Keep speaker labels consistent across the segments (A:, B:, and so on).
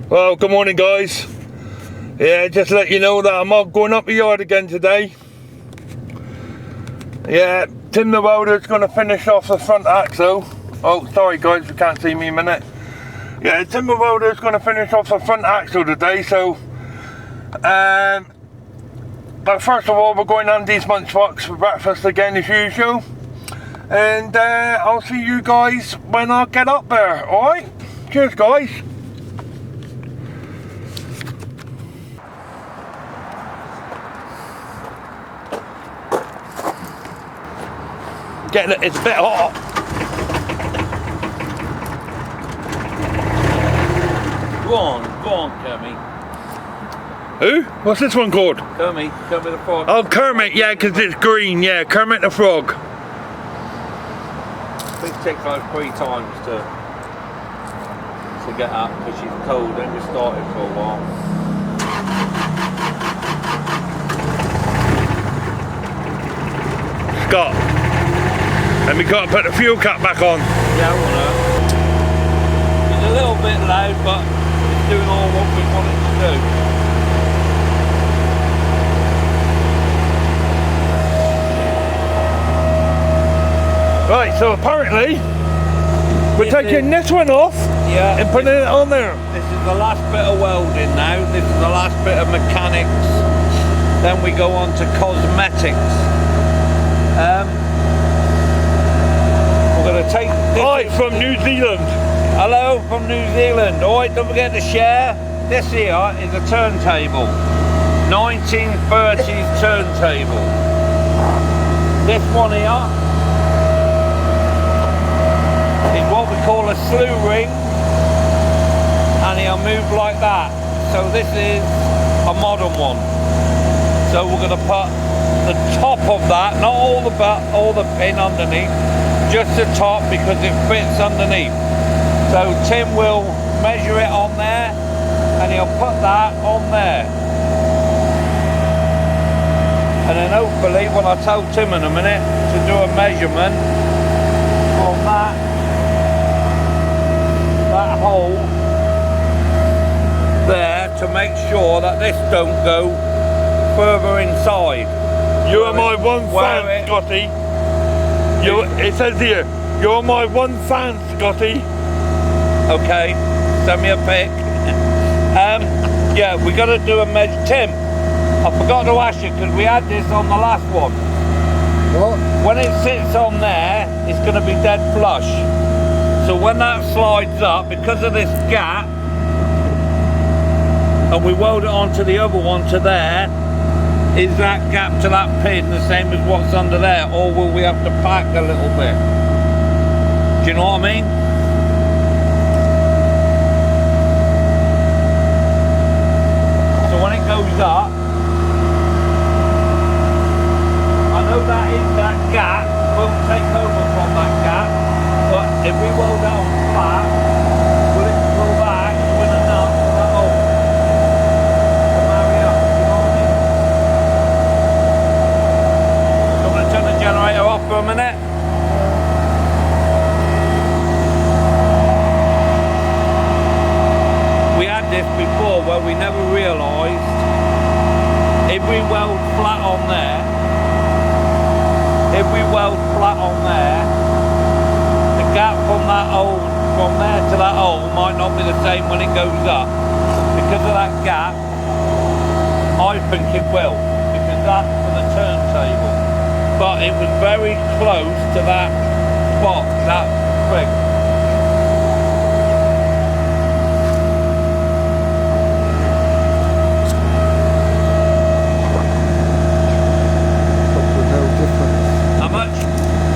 A: Well, good morning, guys. Yeah, just let you know that I'm all going up the yard again today. Yeah, Tim the welder's going to finish off the front axle. Oh, sorry guys, you can't see me a minute. Yeah, Tim the welder's going to finish off the front axle today, so... but first of all, we're going on these munchbox for breakfast again as usual. And I'll see you guys when I get up there, alright? Cheers, guys. It's a bit hot.
B: Go on, Kermit.
A: Who? What's this one called?
B: Kermit the Frog.
A: Oh, Kermit, yeah, because it's green, yeah, Kermit the Frog.
B: I think it takes like 3 times to get up because she's cold, then we started for a while.
A: Scott. And we got to put the fuel cap back on.
B: Yeah, I know. It's a little bit loud, but it's doing all what we want it to do.
A: Right, so apparently we're taking this one off and putting it on there.
B: This is the last bit of welding now. This is the last bit of mechanics. Then we go on to cosmetics. We're going to take this.
A: Hi, from New Zealand.
B: Hello from New Zealand. Alright, don't forget to share. This here is a turntable. 1930s turntable. This one here is what we call a SLOOWRING, and he'll move like that. So this is a modern one. So we're going to put the top of that, not all the pin underneath, just the top because it fits underneath. So Tim will measure it on there and he'll put that on there. And then hopefully, when I tell Tim in a minute to do a measurement on that hole there to make sure that this don't go further inside.
A: You are my one fan, Scotty. It says here, you're my one fan, Scotty.
B: Okay, send me a pic. Yeah, we got to do a measure. Tim, I forgot to ask you because we had this on the last one.
C: What?
B: When it sits on there, it's going to be dead flush. So when that slides up, because of this gap, and we weld it onto the other one to there, is that gap to that pin the same as what's under there, or will we have to pack a little bit? Do you know what I mean? So when it goes up, I know that is that gap, we'll take over from that gap, but if we weld down flat, will it go back with enough to marry up? You know what I mean? So I'm going to turn the generator off for a minute. We had this before where we never realised if we weld flat on there, the gap from that hole, from there to that hole might not be the same when it goes up. Because of that gap, I think it will, because that's for the turntable. But it was very close to that spot, that thing.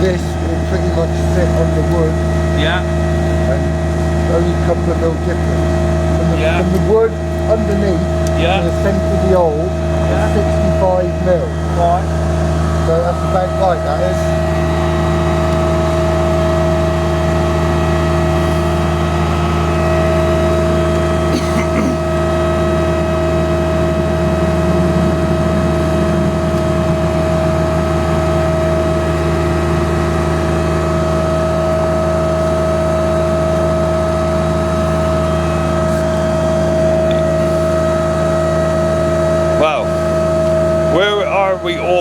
C: This will pretty much sit on the wood.
B: Yeah.
C: And only a couple of mil difference. From the wood underneath to the centre of the hole is 65 mil.
B: Right.
C: So that's about right, that is.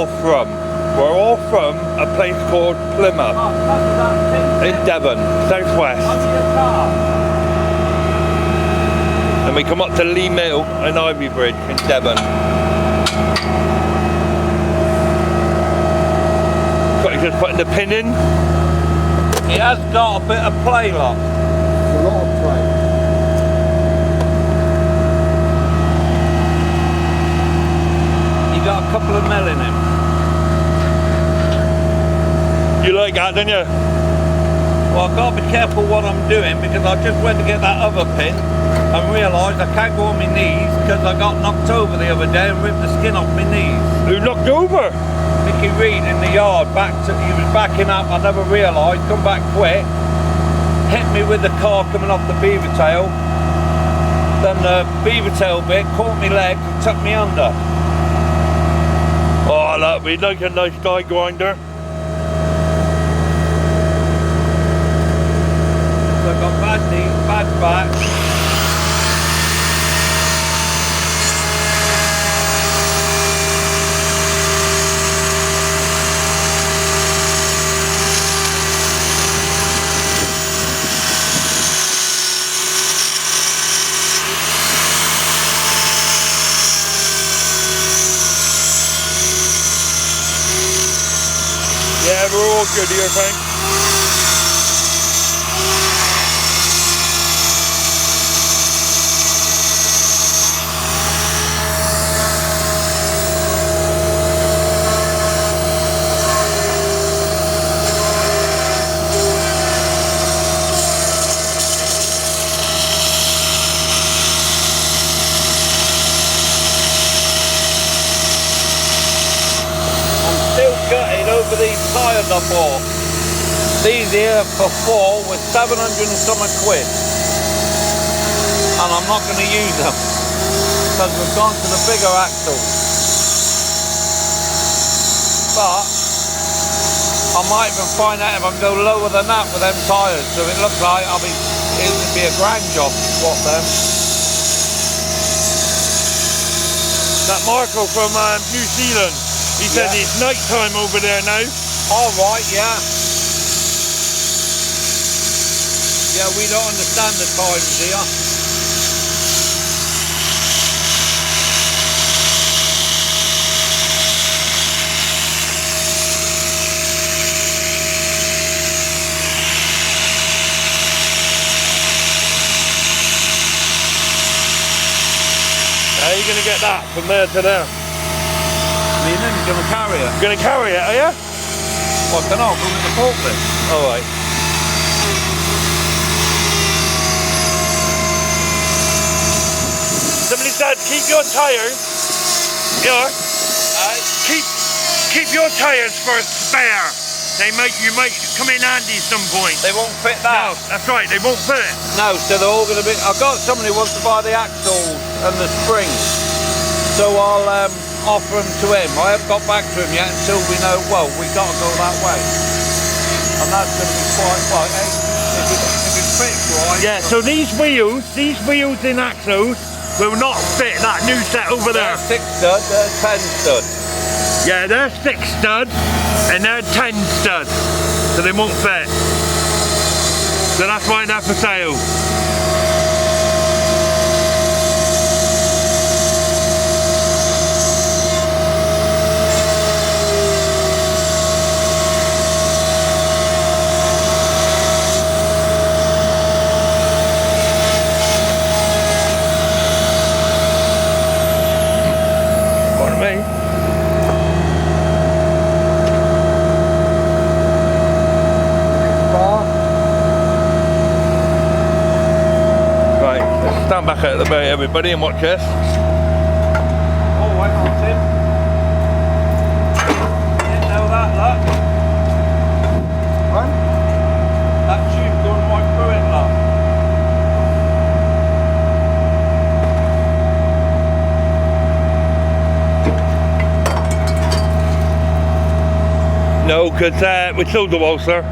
A: all from? We're all from a place called Plymouth in Devon, southwest. And we come up to Lee Mill and Ivy Bridge in Devon. Got just putting the pin in.
B: It has got a bit of play, look.
C: A lot of play.
B: You got a couple of mil in him.
A: You like that, don't you?
B: Well, I've got to be careful what I'm doing because I just went to get that other pin and realised I can't go on my knees because I got knocked over the other day and ripped the skin off my knees.
A: Who knocked over?
B: Mickey Reed in the yard, he was backing up, I never realised, come back quick, hit me with the car coming off the beaver tail, then the beaver tail bit caught me leg and took me under.
A: Oh look, we like a nice guy grinder.
B: So I got bad knees, bad back.
A: Yeah, we're all good here, thanks.
B: Over these tyres I bought. These here for 4 were 700 and something quid. And I'm not going to use them because we've gone to the bigger axles. But I might even find out if I can go lower than that with them tyres. So it looks like it would be a grand job to swap them.
A: That Marco from New Zealand. He said it's night time over there now.
B: All right, yeah. Yeah, we don't understand the times here.
A: How are you going to get that from there to there?
B: Me and him going to carry it.
A: You're going to carry it, are you?
B: Well, I don't know, go with the forklift.
A: Alright. Somebody said keep your tyres. Keep your tyres for a spare. You might come in handy some point.
B: They won't fit that.
A: No, that's right, they won't fit it.
B: No, so they're all going to be... I've got somebody who wants to buy the axles and the springs. So I'll offer them to him. I haven't got back to him yet until we know, well, we've got to go that way. And that's going to be quite, well, if it fits right.
A: Yeah, so these wheels in axles will not fit that new set over there.
B: They're 6 stud, they're 10 stud.
A: Yeah, they're 6 stud and they're 10 stud. So they won't fit. So that's why they're for sale. Stand back out of the boat, everybody, and watch this.
B: Oh, hang on, Tim. Didn't know that, look.
C: What?
B: That tube going right through it, look.
A: No, because we sold the wall, sir.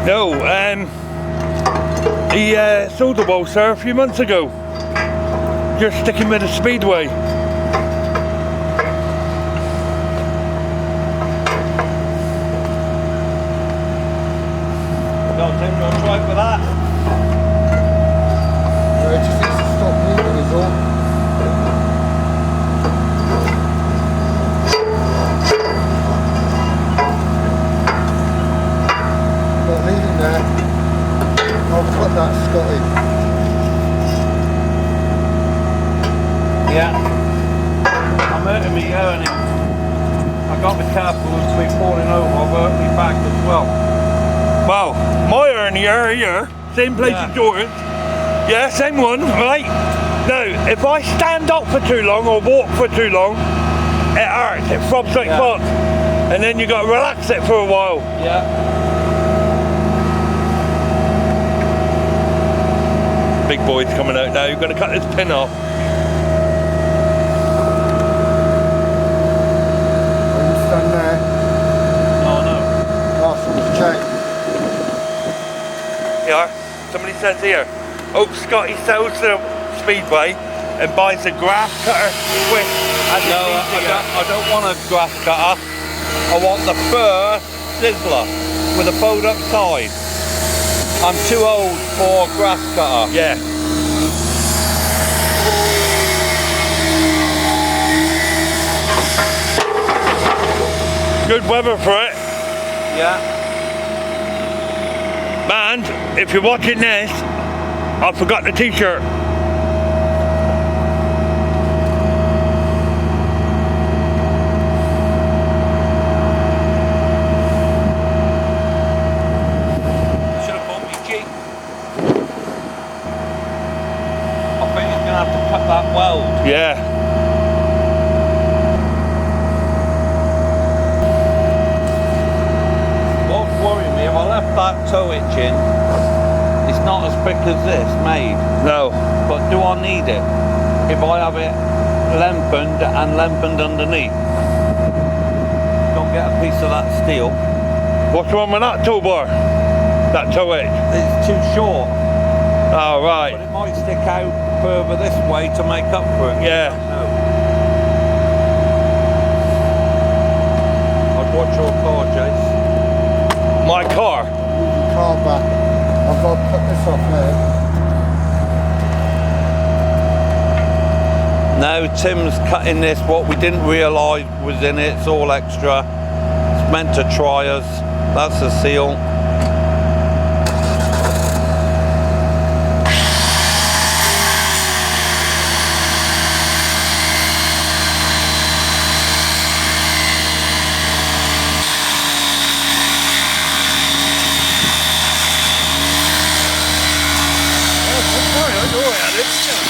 A: No, he sold the wall, sir, a few months ago. Just sticking with the Speedway.
B: Don't think you're right with that.
C: It just needs to stop moving is all. Not leaving there. I'll put that Scotty.
B: Yeah. I'm hurting me hernia. I got to be careful with me falling over. I've hurt me back as well.
A: Wow, my hernia here, same place as yours. Yeah, same one, right? Now, if I stand up for too long or walk for too long, it hurts, it throbs like fuck. And then you got to relax it for a while.
B: Yeah.
A: Big boy's coming out now, you're going to cut this pin off.
C: When you stand there,
B: Oh no.
C: Arsenal's chain.
A: Yeah, somebody says here, Scotty sells the Speedway and buys a grass cutter with.
B: No, I don't want a grass cutter. I want the fur sizzler with a bowed up side. I'm too old for a grass cutter.
A: Yeah. Good weather for it.
B: Yeah.
A: Man, if you're watching this, I forgot the t-shirt.
B: Should have bought me cheap. I think you're gonna have to cut that weld.
A: Yeah.
B: What's worrying me, if I left that toe itch in, it's not as thick as this made.
A: No.
B: But do I need it? If I have it lengthened and lengthened underneath. Don't get a piece of that steel.
A: What's wrong with that toe bar? That toe edge?
B: It's too short.
A: Oh, right.
B: But it might stick out further this way to make up for it.
A: Yeah.
B: I don't know. I'd watch your car, Jace.
A: My car?
C: Move your car back. I've got to put this off there.
B: No, Tim's cutting this. What we didn't realise was in it. It's all extra. It's meant to try us. That's the seal.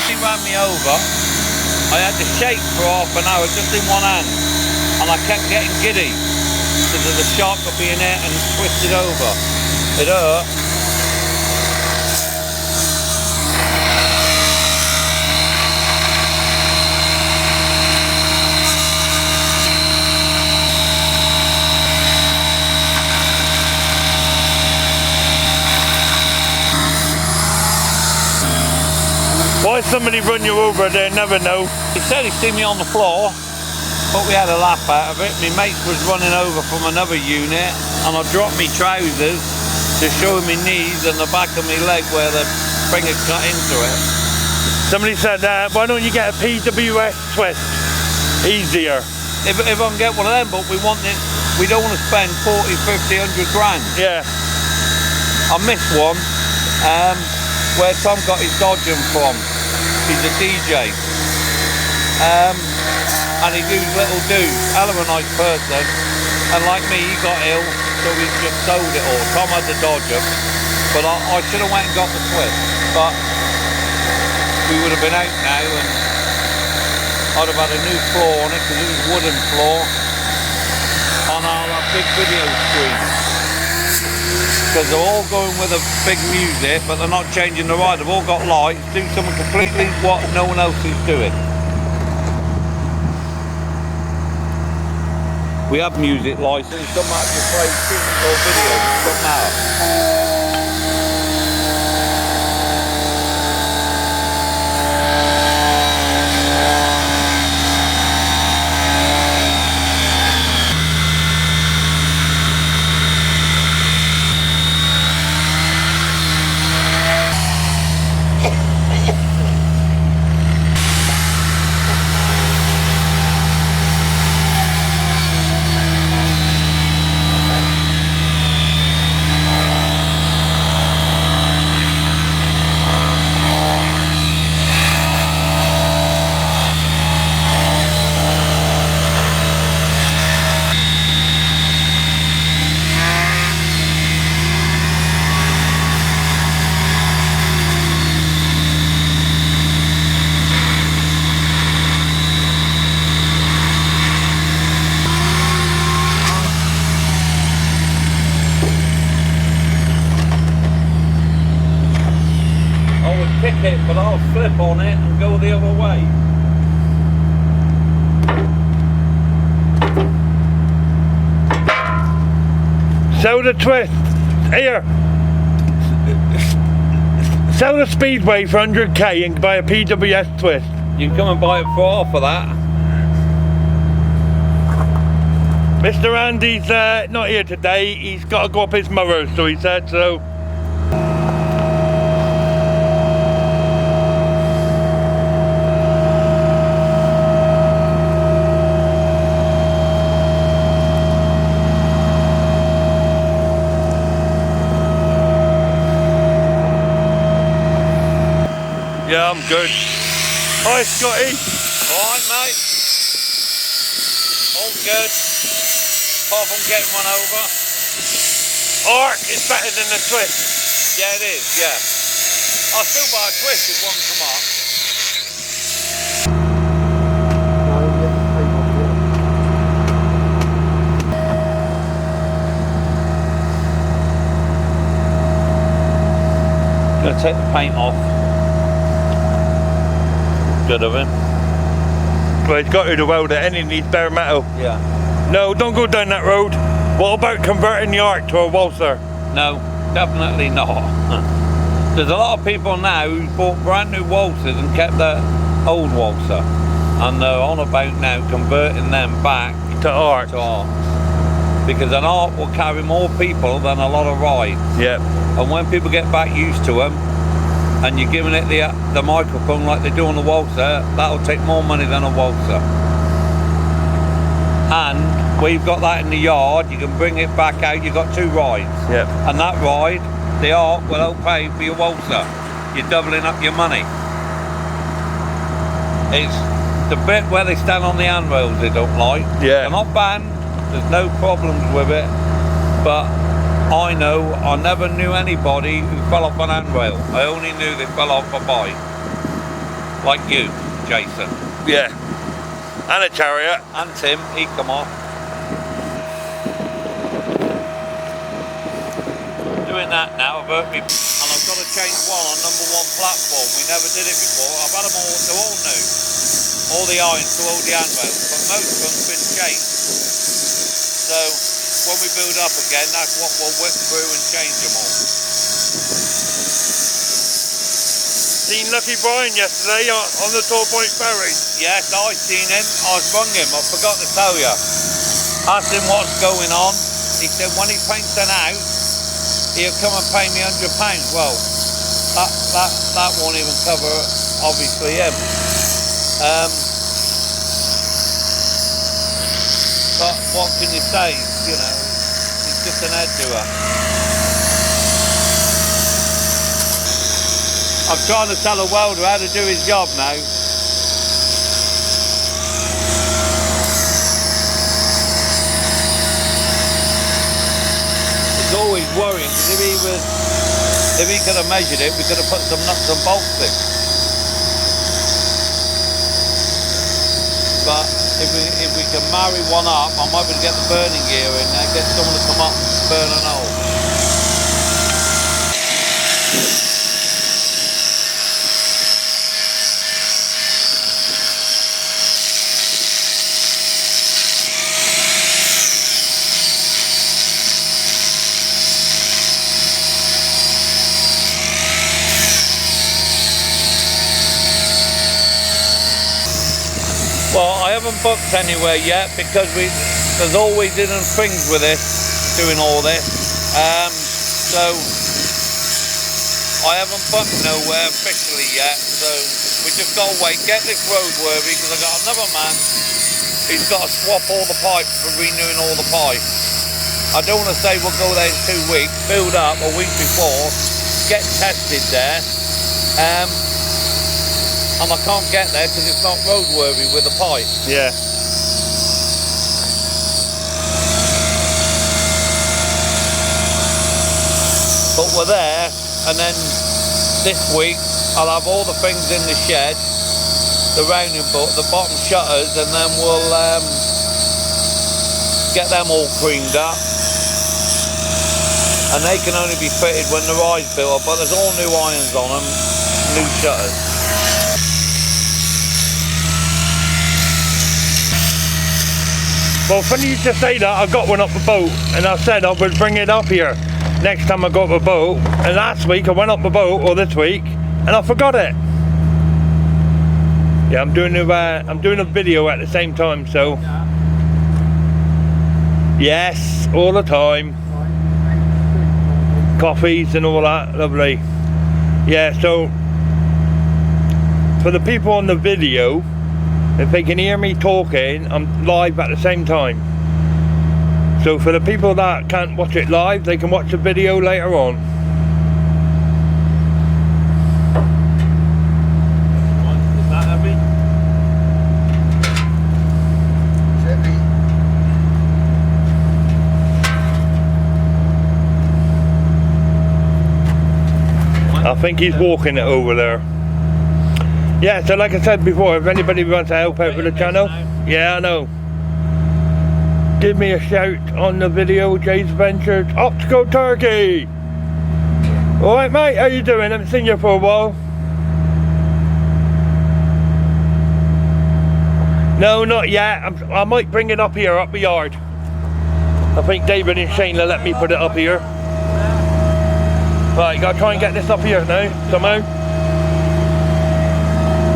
B: He ran me over. I had to shake for half an hour just in one hand, and I kept getting giddy because of the shock of being hit and twisted over. It hurt.
A: Why somebody run you over, they never know.
B: He said he seen me on the floor, but we had a laugh out of it. My mate was running over from another unit, and I dropped my trousers to show my knees and the back of my leg where the thing had cut into it.
A: Somebody said, why don't you get a PWS twist? Easier.
B: If I can get one of them, but we want it, we don't want to spend 40, 50, 100 grand.
A: Yeah.
B: I missed one where Tom got his dodging from. He's a DJ. And he does little dudes. Hell of a nice person. And like me, he got ill, so we just sold it all. Tom had the dodger, but I should have went and got the twist. But we would have been out now, and I'd have had a new floor on it, because it was wooden floor on our big video screen. Because they're all going with a big music, but they're not changing the ride. They've all got lights, do something completely what no one else is doing. We have music license, doesn't matter if you play music or videos, doesn't matter. It, but I'll flip on it and go the other way.
A: Sell the twist. Here. Sell the Speedway for 100k and buy a PWS twist.
B: You can come and buy it for half of that.
A: Mr. Andy's not here today. He's got to go up his mother, so he said so. Yeah, I'm good. Hi, Scotty.
B: Alright, mate. All good. Apart from getting one over.
A: Arc is better than the twist.
B: Yeah, it is, yeah. I'll still buy a twist if one come up. Gonna take the paint off. Good of him.
A: Well, he's got to weld it and he needs bare metal.
B: Yeah.
A: No, don't go down that road. What about converting the arc to a waltzer?
B: No, definitely not. There's a lot of people now who bought brand new waltzers and kept their old waltzer. And they're on about now converting them back
A: To arc.
B: to arc. Because an arc will carry more people than a lot of rides.
A: Yep.
B: And when people get back used to them, and you're giving it the microphone like they do on the waltzer, that'll take more money than a waltzer. And where you've got that in the yard, you can bring it back out. You've got two rides.
A: Yep.
B: And that ride, the arc will help pay for your waltzer. You're doubling up your money. It's the bit where they stand on the handrails they don't like.
A: Yeah.
B: They're not banned. There's no problems with it. But I know I never knew anybody who fell off an handrail. I only knew they fell off a bike. Like you, Jason.
A: Yeah. And a chariot.
B: And Tim, he come off. Doing that now, I've hurt me, and I've got to change one on #1 platform. We never did it before. I've had them all, they're all new. All the irons to all the handrails, but most of them's been changed. So when we build up again, that's what we'll whip through and change them all.
A: Seen Lucky Brian yesterday on the Tall Point Ferry.
B: Yes, I seen him. I rung him. I forgot to tell you. Asked him what's going on. He said when he paints an house, he'll come and pay me £100. Well, that won't even cover obviously him. But what can you say? You know, he's just an head doer. I'm trying to tell a welder how to do his job now. He's always worrying because if he could have measured it, we could have put some nuts and bolts in. But if we can marry one up, I might be able to get the burning gear in there, get someone to come up and burn an hole. haven't booked anywhere yet because there's always hidden things with this, doing all this. So I haven't booked nowhere officially yet, so we just gotta wait, get this roadworthy, because I got another man who's got to swap all the pipes for renewing all the pipes. I don't want to say we'll go there in 2 weeks, build up a week before, get tested there, and I can't get there because it's not roadworthy with the pipe.
A: Yeah.
B: But we're there, and then this week I'll have all the things in the shed, the rounding book, the bottom shutters, and then we'll get them all cleaned up. And they can only be fitted when the ride's built up, but there's all new irons on them, new shutters.
A: Well, funny you just say that, I got one up the boat, and I said I would bring it up here next time I got the boat, and last week I went up the boat, or this week, and I forgot it. Yeah, I'm doing a video at the same time, so yes, all the time. Coffees and all that, lovely. Yeah, so for the people on the video, if they can hear me talking, I'm live at the same time. So for the people that can't watch it live, they can watch the video later on.
B: Is that heavy?
A: I think he's walking it over there. Yeah, so like I said before, if anybody wants to help out with the channel, yeah, I know. Give me a shout on the video, Jay's Ventures, Optical Turkey. Alright mate, how you doing? I haven't seen you for a while. No, not yet. I might bring it up here, up the yard. I think David and Shane will let me put it up here. Right, gotta try and get this up here now, somehow.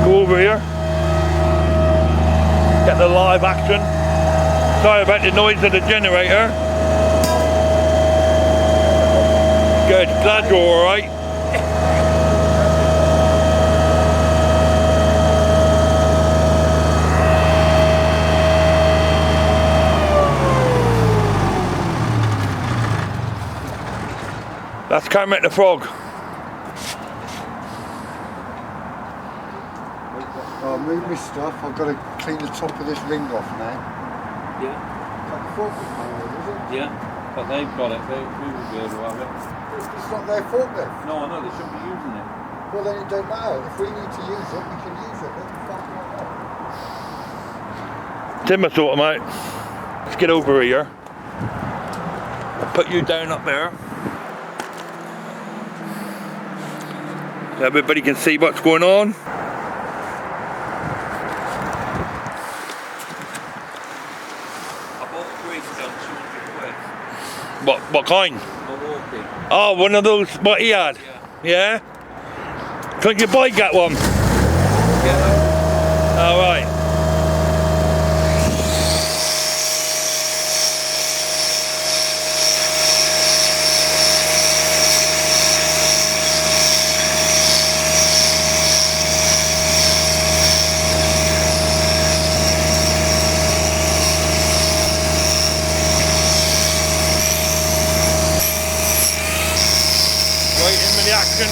A: Go over here. Get the live action. Sorry about the noise of the generator. Good, glad you're alright. That's Kermit the Frog.
C: I'll move my stuff, I've got to clean the top of this ring off now.
B: Yeah.
C: Is that the forklift manual, is it?
B: Yeah, but they've got it. We will be able to have it.
C: It's not their forklift.
B: No, I know, they shouldn't be using it.
C: Well then it don't matter. If we need to use it, we can use it. What the fuck like that?
A: Timber sort them out. Let's get over here. I'll put you down up there. So everybody can see what's going on. What kind?
B: Milwaukee.
A: Oh, one of those, what he had? Yeah? Couldn't your boy get one?
B: Yeah.
A: Alright. Action.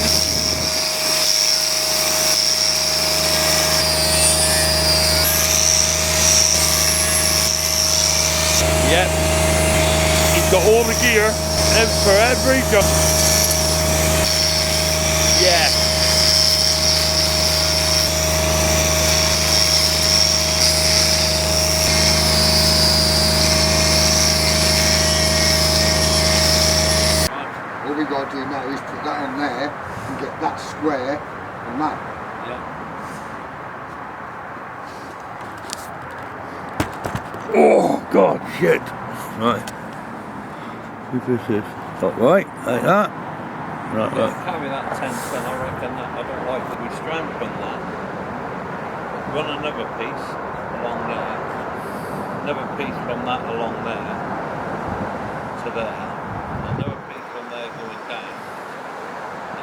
A: Yep. He's got all the gear for every job. Yeah.
C: All we got to do now is put that on there and get that square and that.
B: Yeah.
A: Oh God, shit. Right. See if this is right, like that. Right, right.
B: Carry that 10 ton, I reckon that I don't like that we strengthen that. Run another piece and along there. Another piece from that along there to there. Another piece from there going down.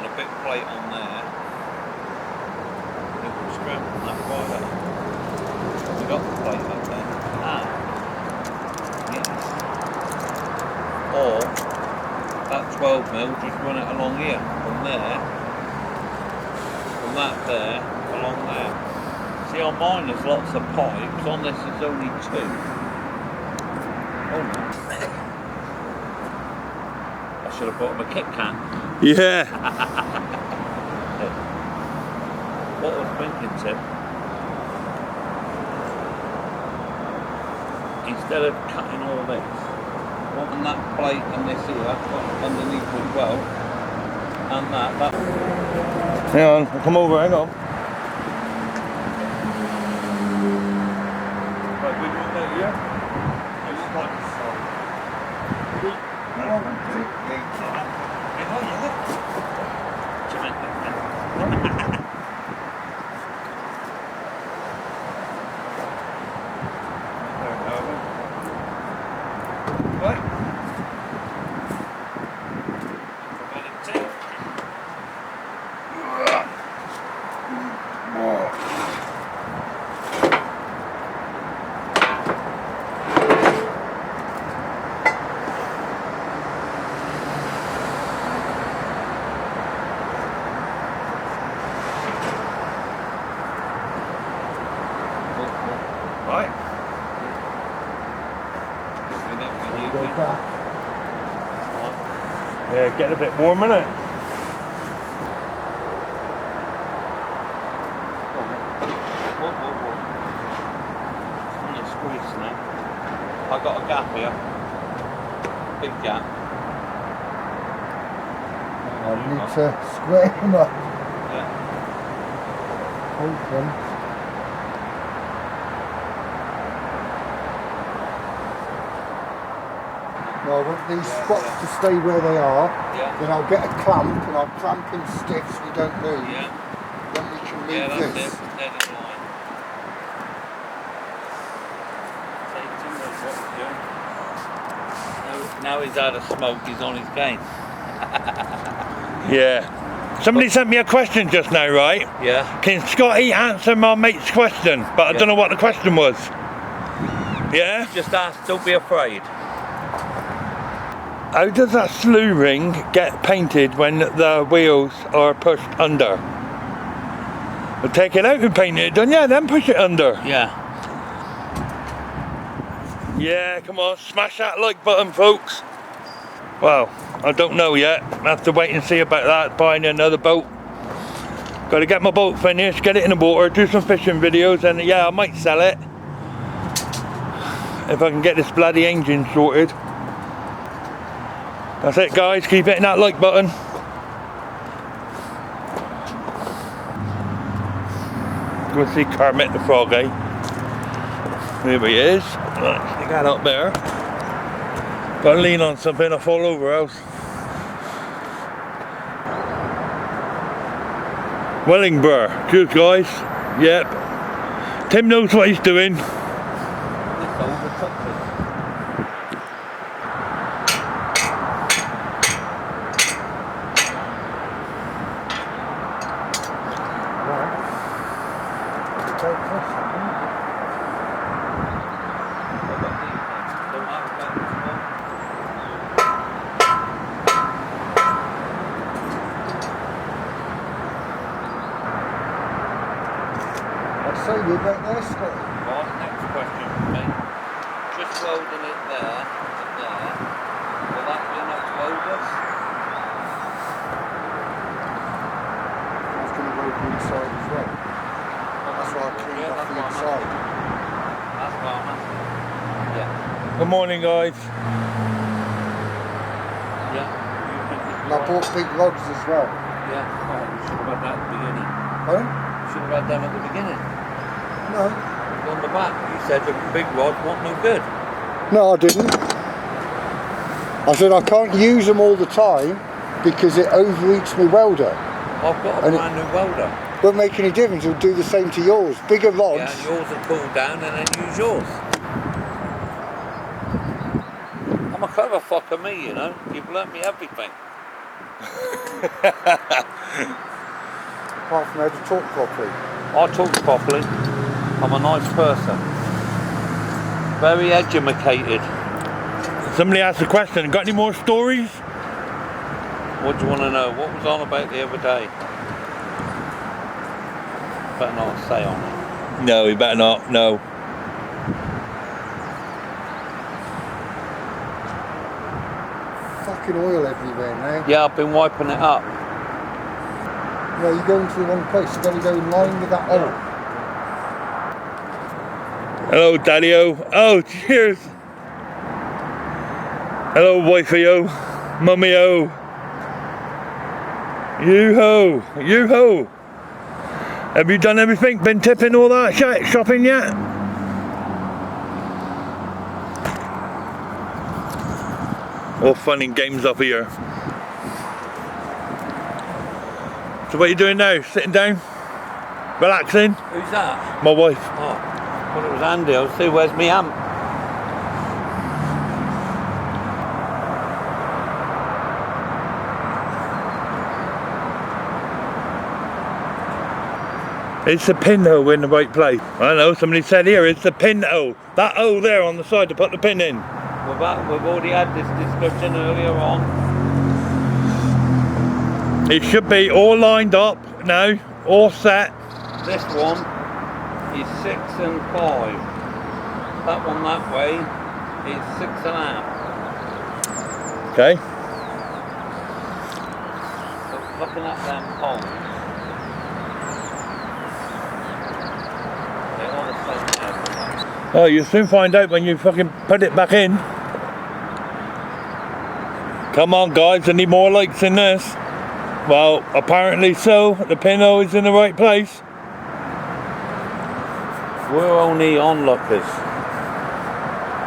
B: And a big plate on there. It will strengthen that right up. We got the plate up there. Ah. Yes. Or that 12mm, just run it along here. From there. From that there. Along there. See, on mine there's lots of pipes. On this there's only 2. Oh no. I should have bought him a Kit Kat.
A: Yeah.
B: What I was thinking, Tim, instead of cutting all this, wanting that plate and this here underneath as well, and that.
A: Hang on, I'll come over, hang on.
B: Right, we doing that here?
A: Yeah, getting a bit warm, isn't it?
B: I got a gap here, big gap.
C: I need to square him up.
B: Yeah.
C: Open. Now I want these spots to stay where they are.
B: Yeah.
C: Then I'll get a clamp and I'll clamp in stiff so we don't move.
B: Yeah.
C: Then we can move
B: Yeah, that's
C: this.
B: it. Dead in line. Now he's out of smoke, he's on his game.
A: Yeah. Somebody sent me a question just now, right?
B: Yeah.
A: Can Scotty answer my mate's question? But I don't know what the question was. Yeah?
B: Just ask, don't be afraid.
A: How does that slew ring get painted when the wheels are pushed under? Well, take it out and paint it, don't you? Then push it under.
B: Yeah.
A: Yeah, come on, smash that like button, folks. Well, I don't know yet. I have to wait and see about that, buying another boat. Got to get my boat finished, get it in the water, do some fishing videos, and yeah, I might sell it. If I can get this bloody engine sorted. That's it, guys, keep hitting that like button. Go see Kermit the Frog, eh? There he is. Stick that up there. Got to lean on something, I'll fall over else. Wellingborough, cheers guys. Yep. Tim knows what he's doing.
C: So you back there, Scotty?
B: Right, next question for me. Just welding it there and there. Will that be enough to weld us?
C: I was going to weld the inside as well. That's why I cleaned off the inside.
B: That's what I'm asking. Yeah.
A: Good morning, guys.
B: Yeah.
C: And I bought big rods as well.
B: Yeah. Oh, you should have had that at the beginning.
C: Pardon?
B: You should have had them at the beginning.
C: No.
B: On the back, you said the big rod wasn't no good.
C: No, I didn't. I said I can't use them all the time because it overheats my welder.
B: I've got a brand new welder.
C: Won't make any difference, it'll do the same to yours. Bigger rods.
B: Yeah, yours will cool down and then use yours. I'm a clever fucker, me, you know. You've learnt me everything.
C: Apart from how to talk properly.
B: I talk properly. I'm a nice person. Very educated.
A: Somebody asked a question, got any more stories?
B: What do you want to know? What was on about the other day? Better not say on it.
A: No, you better not, no.
C: Fucking oil everywhere now.
B: Yeah, I've been wiping it up.
C: No, you're going to the wrong place. You've got to go in line with that oil.
A: Hello, Daddy-o. Oh, cheers. Hello, wifey-o. Mummy-o. You-ho. You-ho. Have you done everything? Been tipping all that shit? Shopping yet? All fun and games up here. So what are you doing now? Sitting down? Relaxing?
B: Who's that?
A: My wife.
B: Oh, well, it was Andy. I'll see, where's me amp?
A: It's the pinhole in the right place. I don't know, somebody said here, it's the pinhole. That hole there on the side to put the pin in.
B: We've already had this discussion earlier on.
A: It should be all lined up now, all set.
B: This one is 6 and 5. That one that way is 6.5.
A: Okay.
B: So looking at them poles, they're all the same now.
A: Oh, you'll soon find out when you fucking put it back in. Come on guys, I need more likes than this. Well, apparently so. The pinhole is in the right place.
B: We're only onlookers.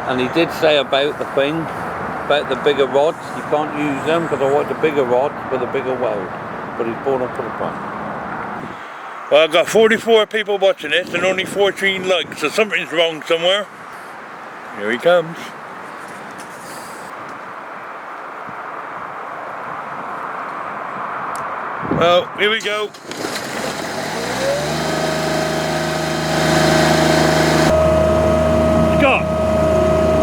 B: And he did say about the thing, about the bigger rods. You can't use them because I want the bigger rods with a bigger weld. But he's bought them for the price.
A: Well, I've got 44 people watching this and only 14 likes, so something's wrong somewhere. Here he comes. Well, here we go. Scott,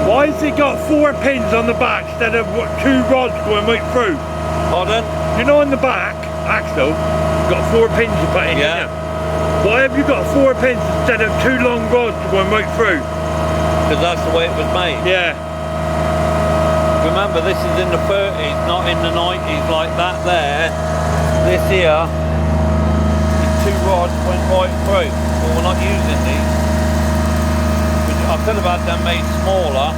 A: why has it got 4 pins on the back instead of 2 rods going right through?
B: Pardon?
A: You know, in the back axle, you've got 4 pins you put in.
B: Yeah.
A: Why have you got 4 pins instead of 2 long rods going right through?
B: Because that's the way it was made.
A: Yeah.
B: Remember, this is in the 30s, not in the 90s like that there. This here, these 2 rods went right through. Well, we're not using these. I could have had them made smaller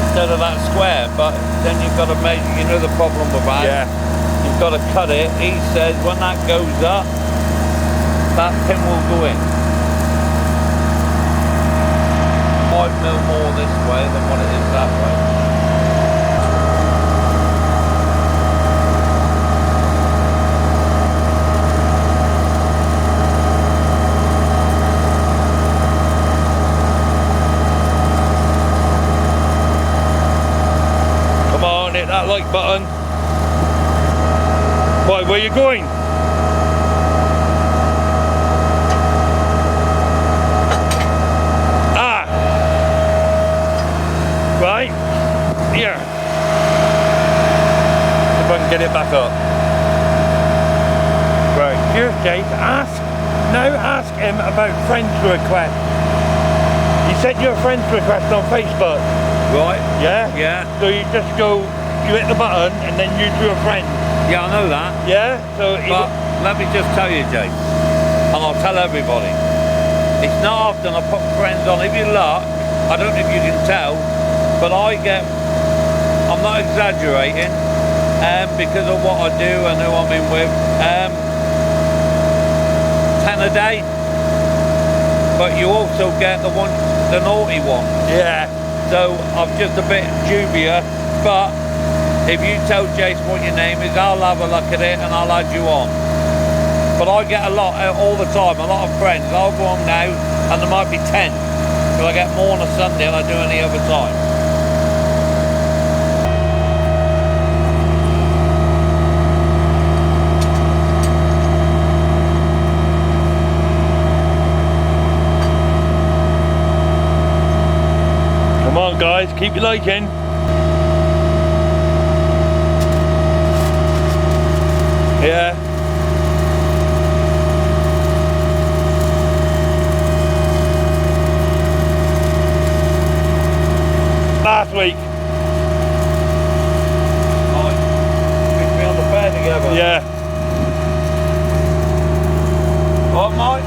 B: instead of that square, but then you've got to make, you know the problem with that?
A: Yeah.
B: You've got to cut it. He says when that goes up, that pin will go in. 5 mil more this way than what it is that way.
A: Hit that like button. Why, where are you going? Ah! Right, here. If I can get it back up. Right, here's Jake. Now ask him about friends request. He sent you a friends request on Facebook.
B: Right.
A: Yeah?
B: Yeah.
A: So you just go, you hit the button and then you do a friend.
B: Yeah, I know that.
A: Yeah? So
B: But let me just tell you, Jake, and I'll tell everybody, it's not often I put friends on. If you look, I don't know if you can tell, but I'm not exaggerating, because of what I do and who I'm in with, 10 a day, but you also get the naughty one.
A: yeah.
B: So I'm just a bit dubious, but if you tell Jason what your name is, I'll have a look at it and I'll add you on. But I get a lot all the time, a lot of friends. I'll go on now and there might be 10. But I get more on a Sunday than I do any other time.
A: Come on guys, keep your liking. Yeah. Last week.
B: Oh, we on the fair together.
A: Yeah.
B: What, Mike?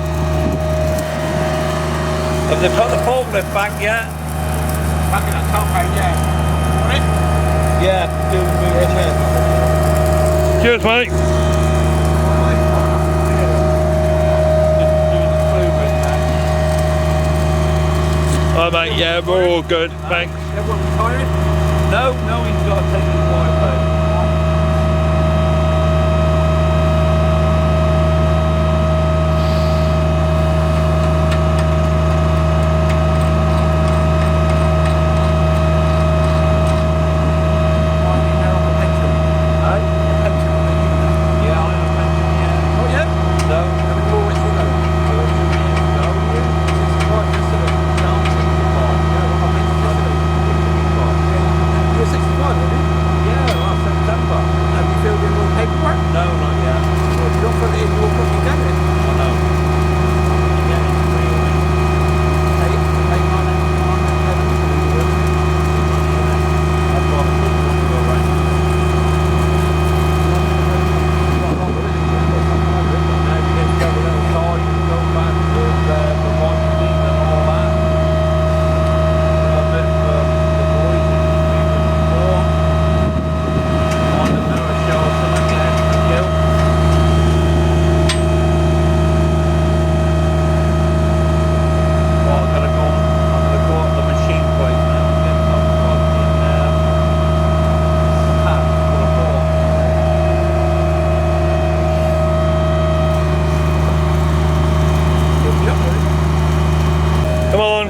B: Have they put the forklift back yet?
D: Back in that top right, yeah. Want it?
B: Yeah, do move the chair.
A: Cheers, mate. Hi, mate. Yeah, we're all good. Thanks.
D: Everyone tired?
B: No, he's got to take his wife out.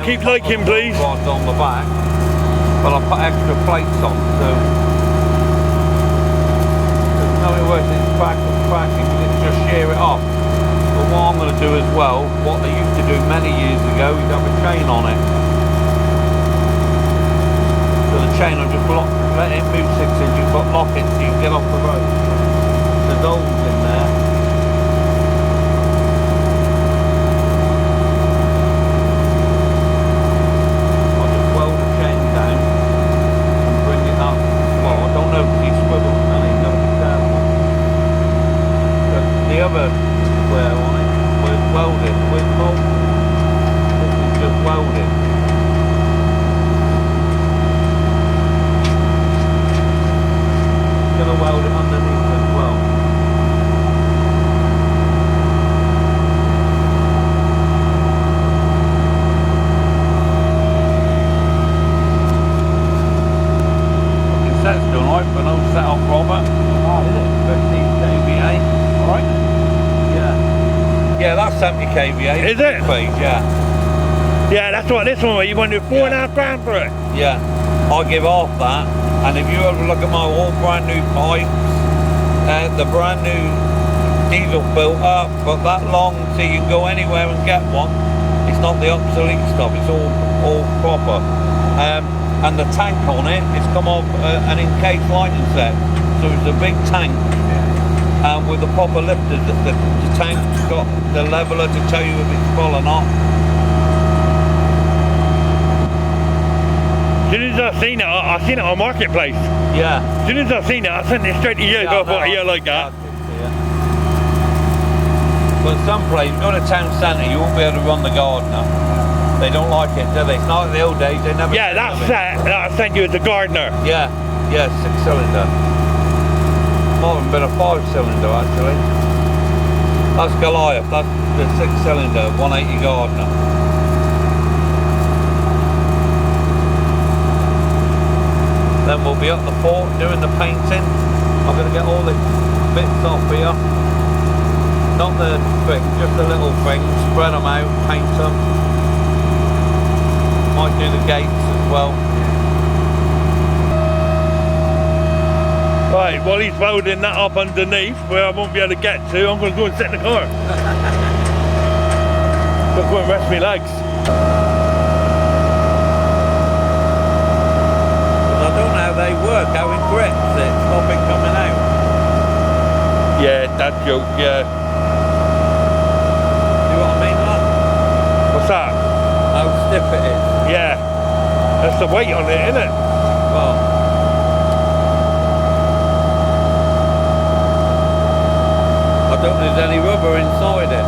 A: Keep liking, please.
B: Rods on the back, but I put extra plates on, so there's no way it's back and cracking, just shear it off. But what I'm going to do as well, what they used to do many years ago, is have a chain on it. So the chain will just lock, let it move 6 inches, but lock it so you can get off the road. There's holes in there. The other square on it was welded with bolts. This is just welded. Gonna weld it underneath as well. The set's done right, but no set off Robert.
D: Ah, is it?
B: 15 kVA.
D: Alright.
B: Yeah, that's 70 kVA.
A: Is it?
B: Phase, yeah.
A: Yeah, that's what this one was. You wanted £4.5 grand for it.
B: Yeah. I give half that, and if you ever look at my all brand new pipes, the brand new diesel filter, but that long so you can go anywhere and get one. It's not the obsolete stuff, it's all proper. And the tank on it, it's come off an encased lighting set, so it's a big tank. With the proper lifters, the tank's got the leveler to tell you if it's full or not.
A: As soon as I seen it, I seen it on Marketplace.
B: Yeah.
A: As soon as I seen it, I sent it straight to you.
B: Yeah,
A: I thought, yeah, like that.
B: But some place, go to town centre, you won't be able to run the gardener. They don't like it, do they? It's not like the old days, they never.
A: Yeah, that's that. I sent you as a gardener.
B: Yeah, 6-cylinder. Might have been a 5-cylinder actually. That's Goliath, that's the 6-cylinder, 180 Gardner. Then we'll be up the fort doing the painting. I'm going to get all the bits off here. Not the thing, just the little things. Spread them out, paint them. Might do the gates as well.
A: Right, while he's welding that up underneath where I won't be able to get to, I'm going to go and sit in the car. Go and rest my legs.
B: I don't know how they work, how it grips it, stop it coming out.
A: Yeah, that joke, yeah.
B: See what I mean, lad?
A: What's that?
B: How stiff it is.
A: Yeah. That's the weight on it, isn't it?
B: Well, I don't know if there's any rubber inside it.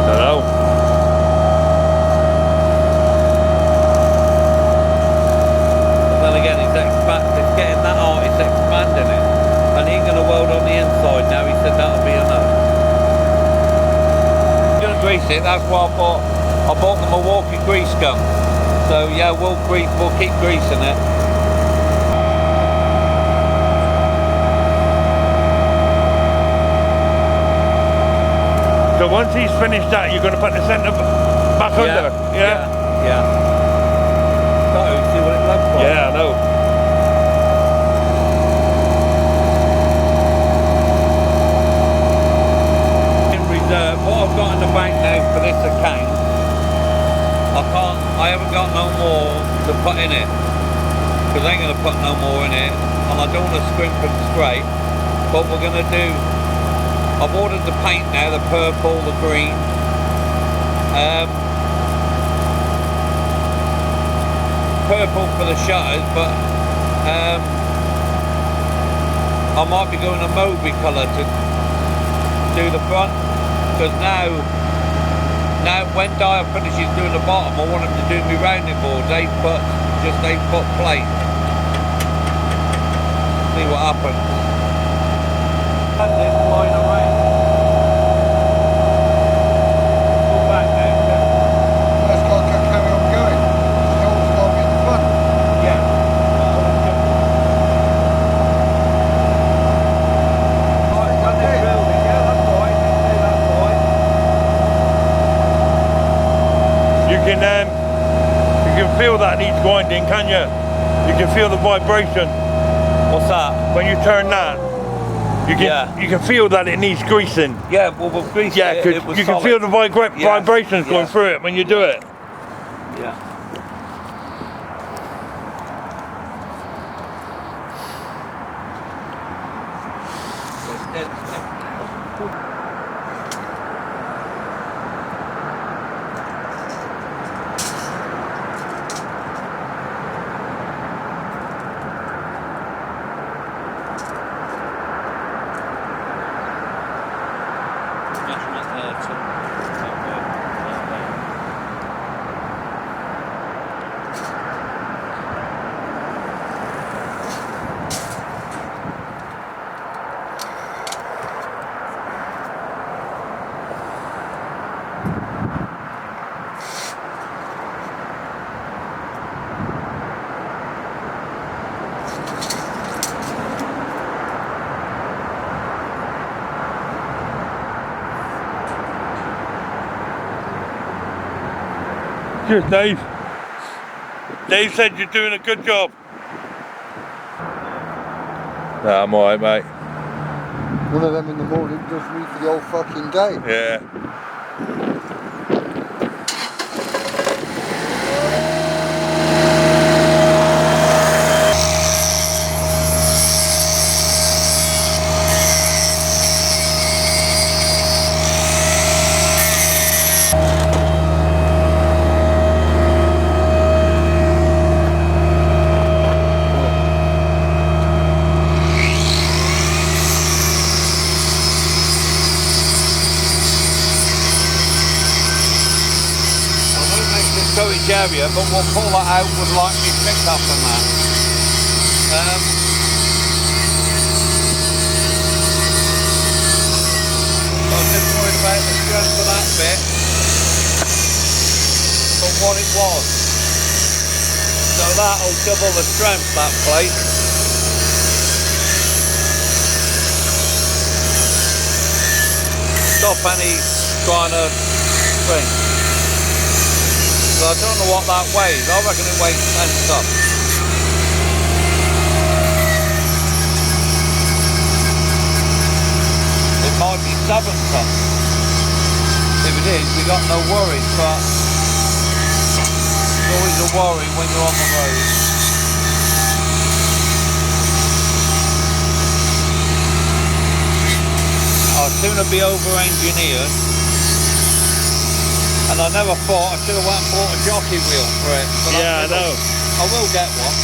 A: Don't know.
B: But then again, it's getting that out, it's expanding it. And he ain't going to weld on the inside now, he said that'll be enough. I'm going to grease it, that's why I bought the Milwaukee grease gun. So yeah, we'll keep greasing it.
A: So once he's finished that, you're going to put the centre back under? Yeah?
B: Yeah. So, see what it looks like?
A: Yeah, I know.
B: In reserve, what I've got in the bank now for this account, I haven't got no more to put in it. Because I ain't going to put no more in it. And I don't want to scrimp and scrape. But we're going to do, I've ordered the paint now, the purple, the green. Purple for the shutters, but I might be going a Moby colour to do the front. Because now when Dyer finishes doing the bottom, I want him to do me rounding boards, 8 foot plate. See what happens. And this line around. Go back now.
C: That's got to carry on going. The hole's got to be in the front.
B: Yeah.
A: You can feel that needs grinding, can you? You can feel the vibration.
B: What's that?
A: When you turn that, you can feel that it needs greasing.
B: Yeah, well, we'll grease
A: Yeah,
B: it.
A: because you can feel the vibrations going through it when you do it.
B: Yeah.
A: Cheers, Dave. Dave said you're doing a good job. Nah, I'm alright, mate.
C: One of them in the morning does me for the whole fucking day.
A: Yeah.
B: Area, but we'll pull that out with like me pick up and that. I was just worried about the strength of that bit from what it was. So that'll double the strength, that plate. stop any kind of thing. So I don't know what that weighs. I reckon it weighs 10 tons. It might be 7 tons. If it is, we got no worries, but it's always a worry when you're on the road. I'd sooner be over-engineered, and I never thought I should have went and bought a jockey wheel for it. But
A: yeah, I know.
B: I will get one.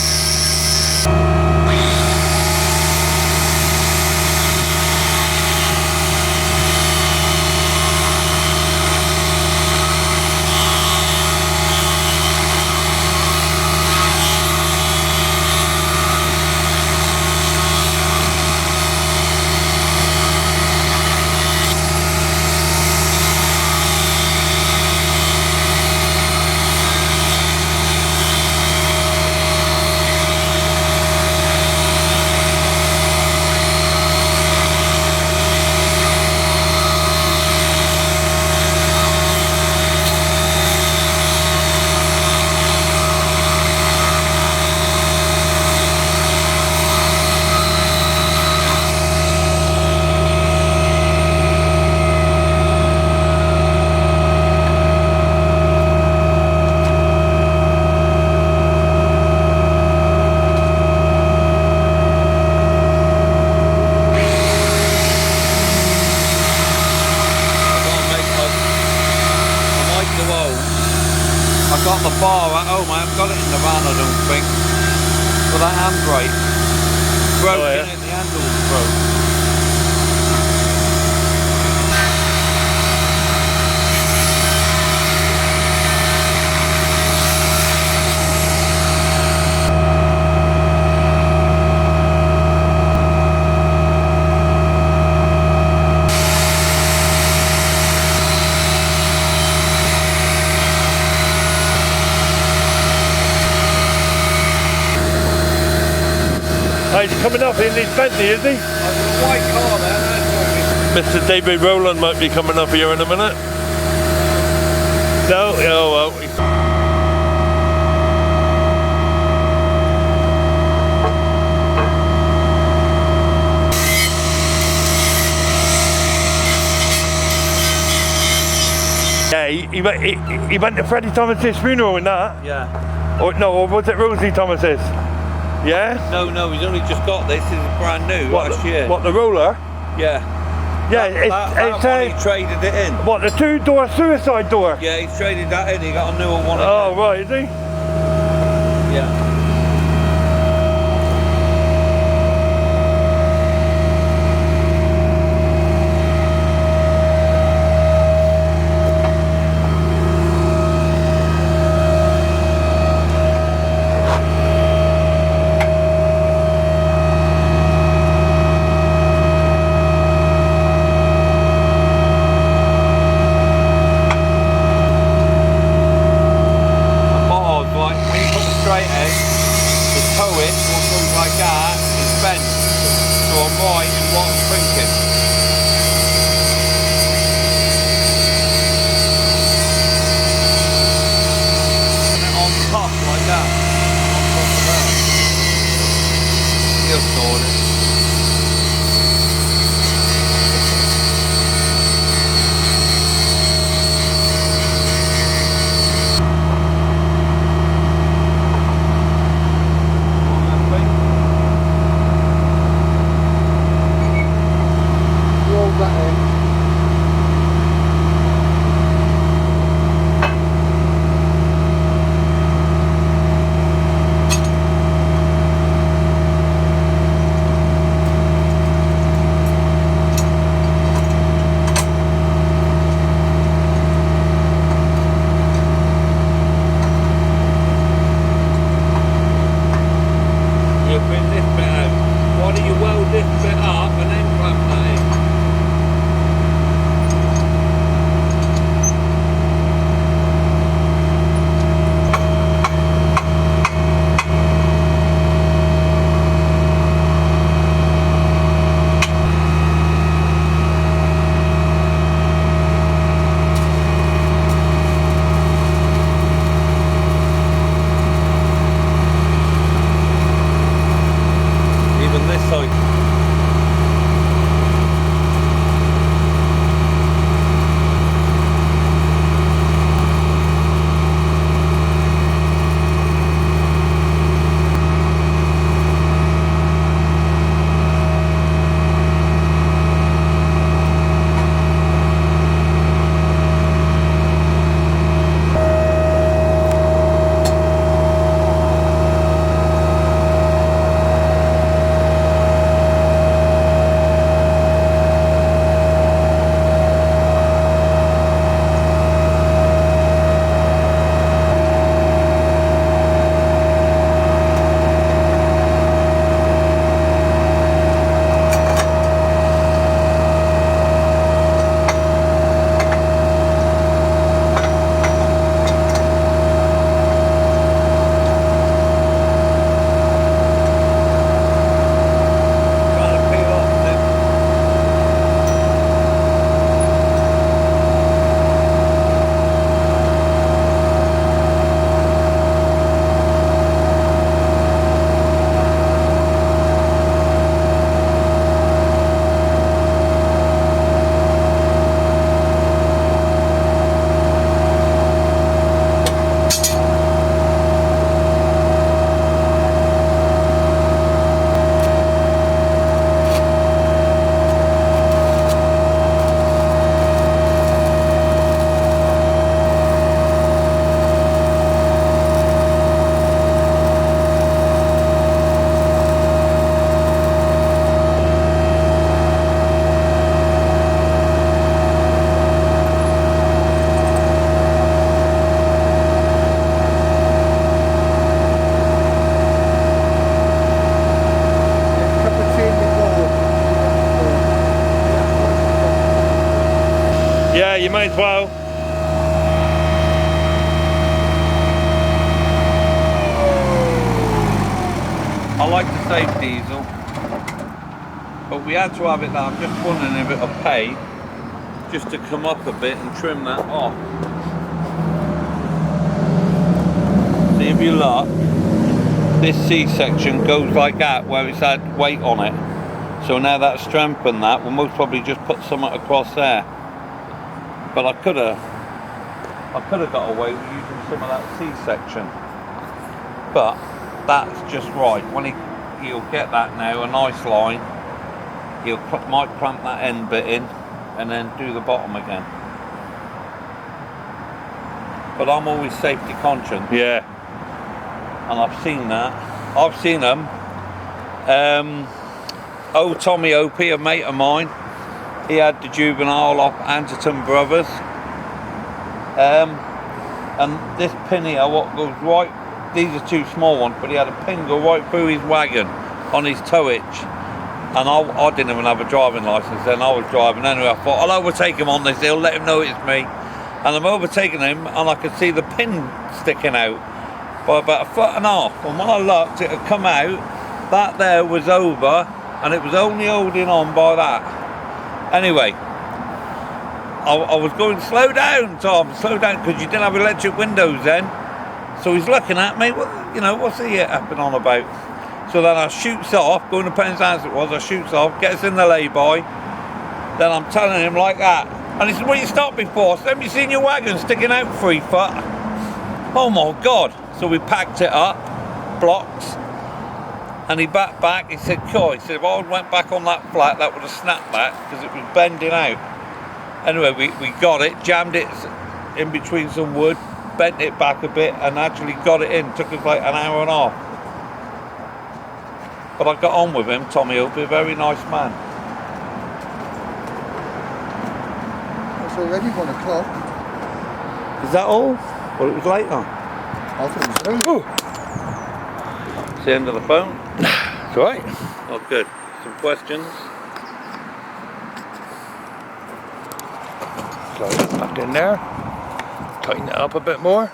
B: Got the bar at home, I haven't got it in the van I don't think. But that handbrake broke,
A: oh, yeah.
B: In it, the handle's broke.
A: He's coming up in his Bentley, is he?
B: I've got a white car there,
A: Mr. David Rowland might be coming up here in a minute. No? Oh well. Yeah, he went to Freddie Thomas's funeral and that.
B: Yeah.
A: Or no, or was it Rosie Thomas's? Yeah?
B: No, he's only just got this. This is brand new last year.
A: What, the roller?
B: Yeah.
A: Yeah,
B: That one, he traded it in.
A: What, the 2-door suicide door?
B: Yeah, he traded that in. He got a newer one.
A: Oh, right, is he?
B: Yeah.
A: you may as well.
B: I like to save diesel, but we had to have it there. I'm just wondering if it'll pay just to come up a bit and trim that off. See, if you look, this C-section goes like that where it's had weight on it. So now that's strengthened that, we'll most probably just put something across there. But I could have got away with using some of that C-section. But that's just right. When he'll get that now, a nice line, might clamp that end bit in and then do the bottom again. But I'm always safety conscious.
A: Yeah.
B: And I've seen that. I've seen them. Old Tommy Opie, a mate of mine, he had the juvenile off Anderton Brothers. And this pin here, what goes right, these are two small ones, but he had a pin go right through his wagon on his towage. And I didn't even have a driving licence then, I was driving anyway. I thought, I'll overtake him on this hill, let him know it's me. And I'm overtaking him and I could see the pin sticking out by about 1.5 feet. And when I looked, it had come out, that there was over, and it was only holding on by that. Anyway, I was going, slow down, Tom, slow down, because you didn't have electric windows then. So he's looking at me, what's he happening on about? So then I shoots off, going to Penzance it was, I shoots off, gets in the lay-by. Then I'm telling him like that. And he said, what you stopped before? So, have you seen your wagon sticking out 3 foot? Oh my God. So we packed it up, blocks. And he backed back, he said, cool. He said, if I went back on that flat, that would have snapped that, because it was bending out. Anyway, we got it, jammed it in between some wood, bent it back a bit, and actually got it in. Took us like an hour and a half. But I got on with him, Tommy Opie, a very nice man.
C: It's already 1 o'clock.
B: Is that all? Well, it was later.
C: I thought it was early.
B: It's the end of the phone.
A: It's all right.
B: Oh, good. Some questions?
A: Slide it back in there. Tighten it up a bit more.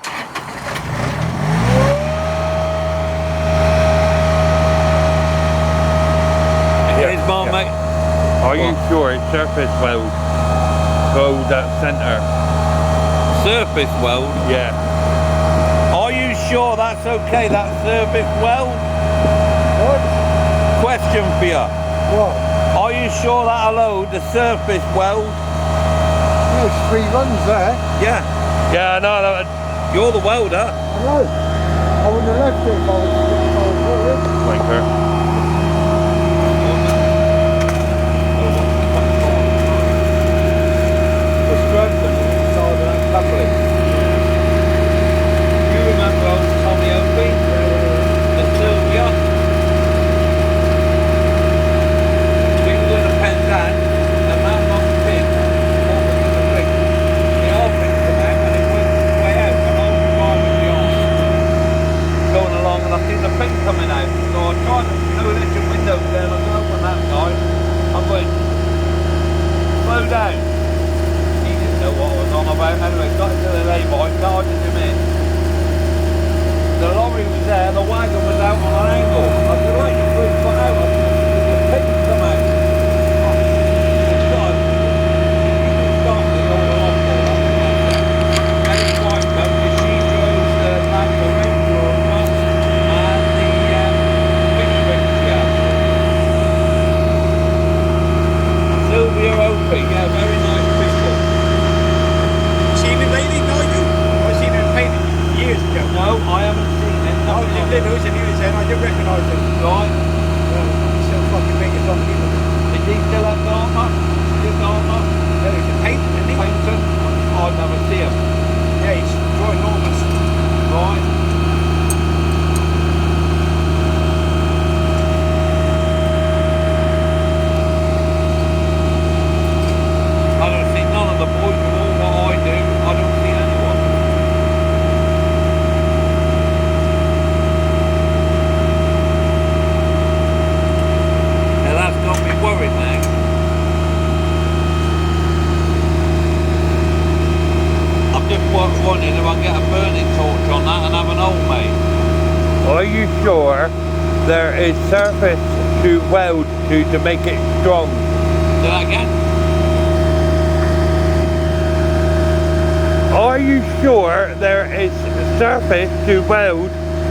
B: Here's my mate.
A: Are you sure it's surface weld? Go that centre.
B: Surface weld?
A: Yeah.
B: Are you sure that's okay, that surface weld?
C: What?
B: Question for you.
C: What?
B: Are you sure that'll load the surface weld?
C: There's 3 runs there.
B: Yeah.
A: Yeah, no, no.
B: You're the welder.
C: I know. I wouldn't have left it if I was working.
A: Wanker.
B: The strengthen inside of that coupling. You remember old Tommy Opie? The Sylvia? We were in a Penzance, and that long pin opened in the ring. The old ring came out and it went way out, and I was driving beyond. Going along and I seen the pin coming out. So I tried to, electric windows there, and I can open that side. I'm going, slow down. He didn't know what I was on about. Anyway, got into the lay-by, guarded him in. The lorry was there, the wagon was out on an angle. I said, right, you 3 foot out. I said, the pins come out. Oh, God. You can start me all off there. And his wife come, because she drove the Land Range Rover and the Speedway. Sylvia Opie, yeah, very nice people.
D: Seen him lately? No, you? I seen him painted years ago.
B: No, I haven't seen it.
D: I was in Lidl's and he was there and I did recognise him.
B: Right.
D: He still fucking making on people.
B: Is he still at Dartmouth? Is Dartmouth?
D: Yeah, he's a painter, isn't he?
B: Paynton? I'd never see him.
D: Yeah, he's enormous.
B: Right. I don't see none of the boys do all what I do. I don't see anyone.
A: is surface to weld to make it strong?
B: Do that again?
A: Are you sure there is surface to weld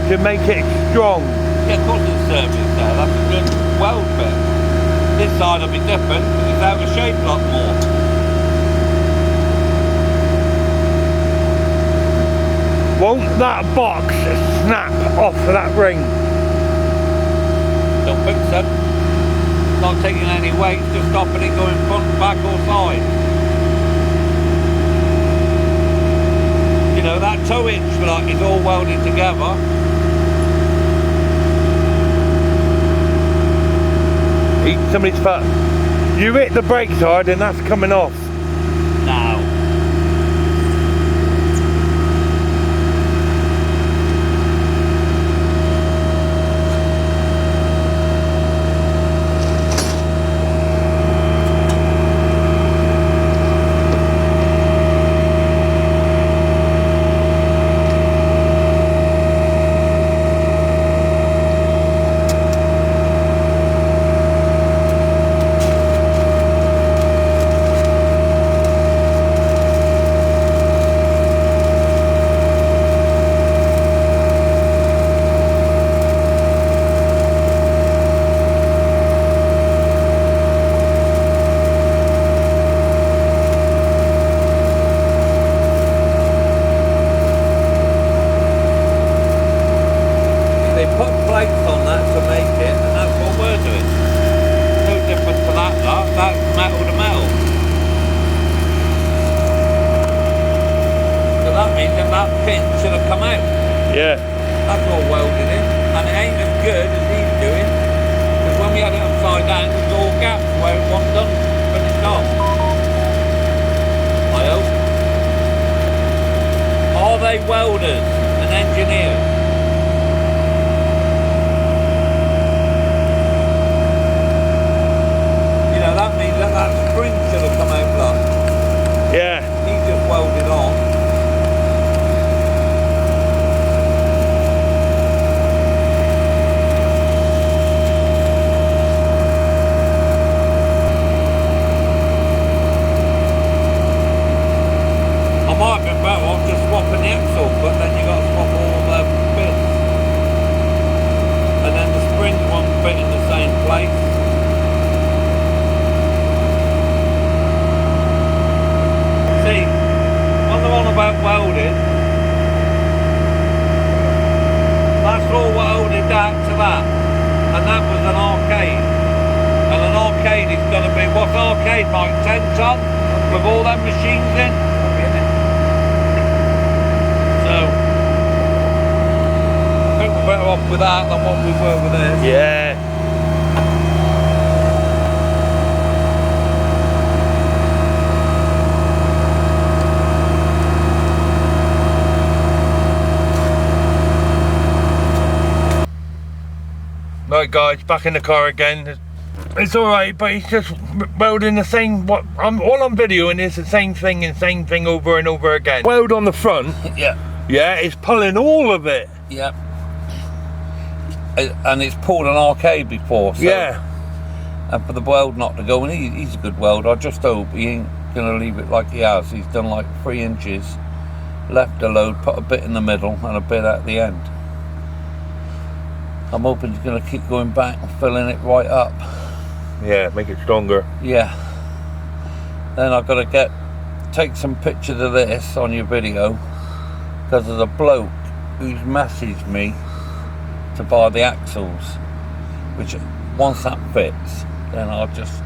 A: to make it strong?
B: Yeah, of course it's surface there. That's a good weld bit. This side will be different because it's out of shape a lot more.
A: Won't that box snap off that ring?
B: Don't think so. Not taking any weight, just stopping it going front, back or side. You know, that toe hinge like is all welded together.
A: Eat somebody's foot. You hit the brakes hard and that's coming off.
B: Now.
A: Yeah.
B: That's all welded in, and it ain't as good as he's doing, because when we had it upside down, there's all gaps where it wasn't done, finished off. I hope. Are they welders and engineers? You know, that means that spring should have come out like.
A: Yeah.
B: He just welded on. Might have been better off just swapping the axle, but then you got to swap all the bits, and then the springs won't fit in the same place. See, when they're on about welding, that's all welded that to that, and that was an arcade, and an arcade is going to be, what's arcade like, 10 ton with all them machines in? Better off with that than what we were with this.
A: Yeah. Right guys, back in the car again. It's alright, but he's just welding the same, all I'm videoing is the same thing and same thing over and over again. Weld on the front.
B: Yeah.
A: Yeah, it's pulling all of it.
B: Yeah. And it's pulled an arcade before, so
A: yeah.
B: And for the weld not to go, and he's a good welder. I just hope he ain't gonna leave it like he has. He's done like 3 inches, left a load, put a bit in the middle and a bit at the end. I'm hoping he's gonna keep going back and filling it right up.
A: Yeah, make it stronger.
B: Yeah. Then I've got to take some pictures of this on your video, because there's a bloke who's messaged me to buy the axles, which once that fits, then I'll just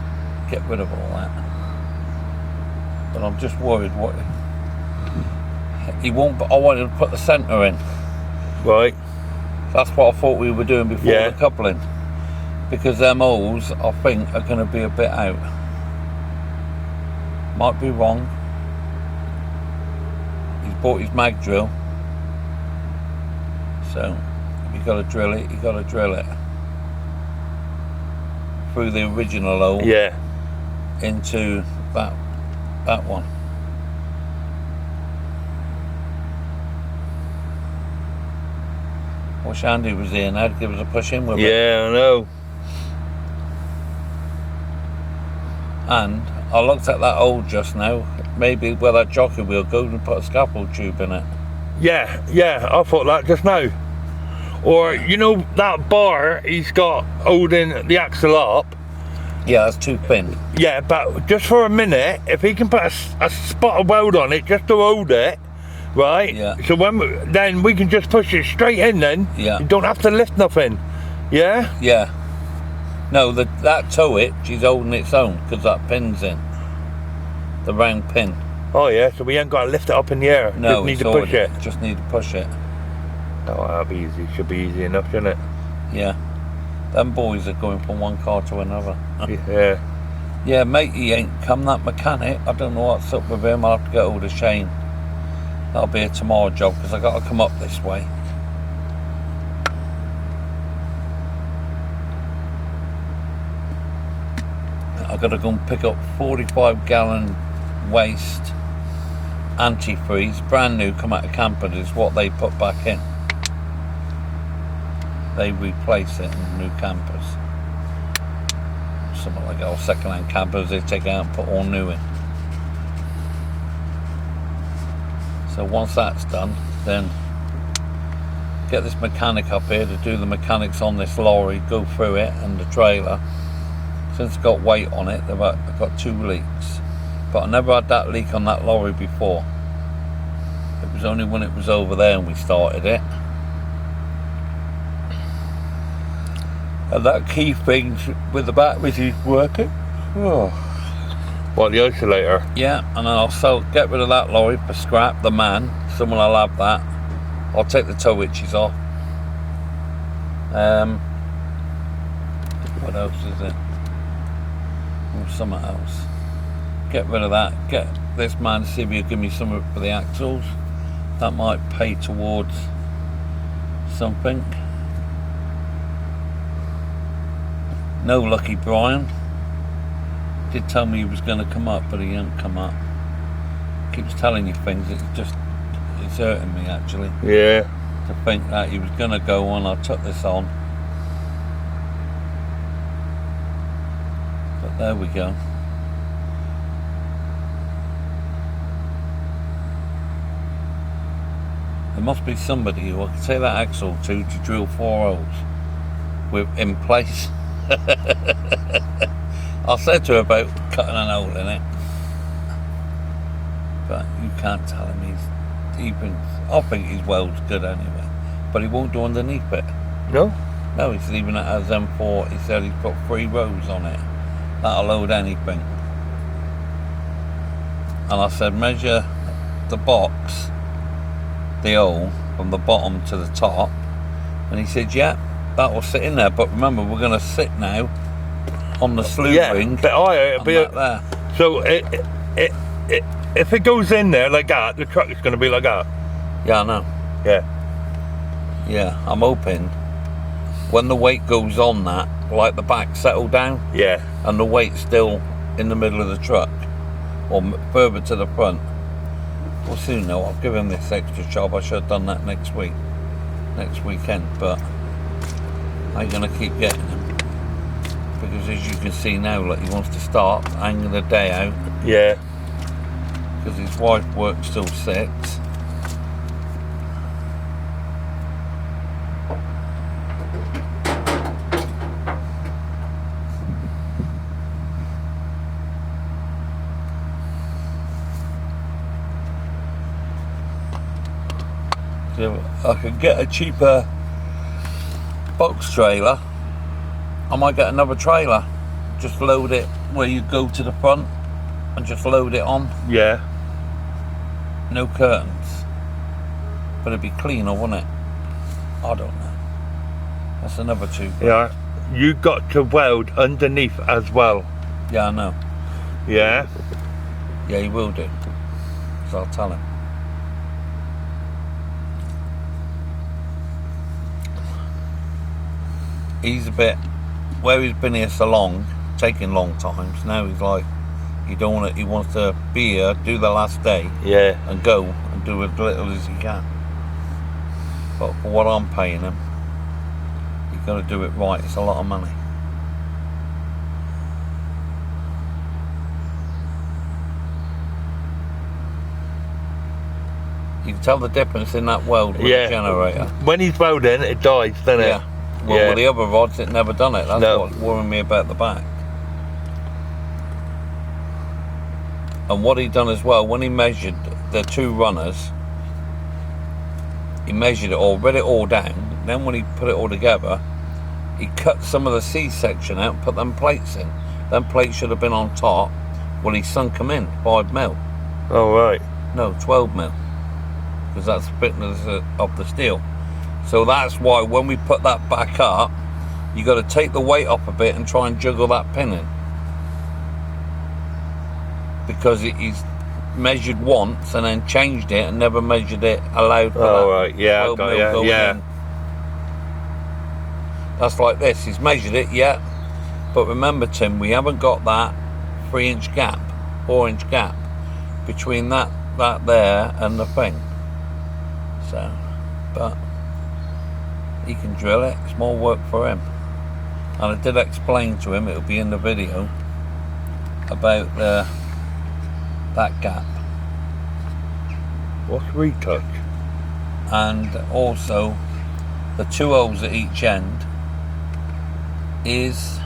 B: get rid of all that. But I'm just worried what he won't. But I wanted to put the centre in.
A: Right.
B: That's what I thought we were doing before
A: the
B: coupling, because them holes I think are going to be a bit out. Might be wrong. He's bought his mag drill, so you got to drill it. You got to drill it through the original hole.
A: Yeah.
B: Into that one. Wish Andy was here now to give us a push in with it.
A: Yeah, I know.
B: And I looked at that hole just now. Maybe where that jockey wheel goes and put a scaffold tube in it.
A: Yeah, I thought that just now. Or, you know that bar he's got holding the axle up?
B: Yeah, that's too thin.
A: Yeah, but just for a minute, if he can put a spot of weld on it just to hold it, right?
B: Yeah.
A: So then we can just push it straight in then.
B: Yeah.
A: You don't have to lift nothing. Yeah?
B: Yeah. No, that toe hitch is holding its own because that pin's in. The round pin.
A: Oh yeah, so we ain't got to lift it up in the air.
B: No,
A: just need to push it.
B: Just need to push it.
A: Oh, that'll be easy. Should be easy enough, shouldn't it?
B: Yeah. Them boys are going from one car to another.
A: Yeah.
B: Yeah, mate, he ain't come, that mechanic. I don't know what's up with him. I'll have to get hold of Shane. That'll be a tomorrow job because I got to come up this way. I got to go and pick up 45-gallon waste antifreeze, brand new, come out of Camper, is what they put back in. They replace it in new campers. Something like old second-hand campers they take out and put all new in. So once that's done, then get this mechanic up here to do the mechanics on this lorry, go through it and the trailer. Since it's got weight on it, I've got 2 leaks. But I never had that leak on that lorry before. It was only when it was over there and we started it. And that key thing with the batteries is working.
A: Oh. What, the isolator?
B: Yeah, and then I'll get rid of that lorry for scrap, the man. Someone will have that. I'll take the tow hitches off. What else is it? Or something else. Get rid of that. Get this man to see if he'll give me something for the axles. That might pay towards something. No Lucky Brian. Did tell me he was going to come up, but he didn't come up. Keeps telling you things. It's hurting me actually.
A: Yeah.
B: To think that he was going to go on. I took this on. But there we go. There must be somebody who I can take that axle to drill 4 holes in place. I said to her about cutting an hole in it, but you can't tell him I think his weld's good anyway, but he won't do underneath it.
A: No?
B: No, he's leaving it as M4. He said he's got 3 rows on it. That'll load anything. And I said, measure the box, the hole, from the bottom to the top. And he said, yeah, that will sit in there. But remember, we're going to sit now on the slew ring.
A: But it'll be
B: there.
A: So if it goes in there like that, the truck is going to be like that.
B: Yeah, I know.
A: Yeah.
B: Yeah, I'm hoping when the weight goes on that, like the back settle down.
A: Yeah.
B: And the weight's still in the middle of the truck, or further to the front. We'll soon know. I'll give him this extra job. I should have done that next weekend, but I'm gonna keep getting him because, as you can see now, like, he wants to start hanging the day out.
A: Yeah.
B: Because his wife works till 6. So I could get a cheaper box trailer. I might get another trailer. Just load it where you go to the front and just load it on.
A: Yeah.
B: No curtains. But it'd be cleaner, wouldn't it? I don't know. That's another $2.
A: Yeah. You got to weld underneath as well.
B: Yeah, I know.
A: Yeah.
B: Yeah, he will do. So I'll tell him. He's a bit, where he's been here so long, taking long times, now he's like, he wants to be here, do the last day,
A: Yeah.
B: and go and do as little as he can. But for what I'm paying him, You've got to do it right. It's a lot of money. You can tell the difference in that weld with the generator.
A: When he's welding, it dies, doesn't it?
B: Yeah. Well, with the other rods, it never done it. That's what's worrying me about the back. And what he done as well, when he measured the two runners, he measured it all, read it all down. Then when he put it all together, he cut some of the C-section out and put them plates in. Them plates should have been on top. Well, he sunk them in, 5mm.
A: Oh, right.
B: No, 12mm. Because that's the thickness of the steel. So that's why when we put that back up, you got to take the weight up a bit and try and juggle that pin in. Because he's measured once and then changed it and never measured it, allowed for that.
A: Oh, right, yeah, I got you, yeah.
B: In. That's like this, he's measured it, yeah. But remember, Tim, we haven't got that 3-inch gap, 4-inch gap between that there and the thing. So, but he can drill it, it's more work for him. And I did explain to him, it'll be in the video, about that gap.
A: What's retouch?
B: And also the 2 holes at each end is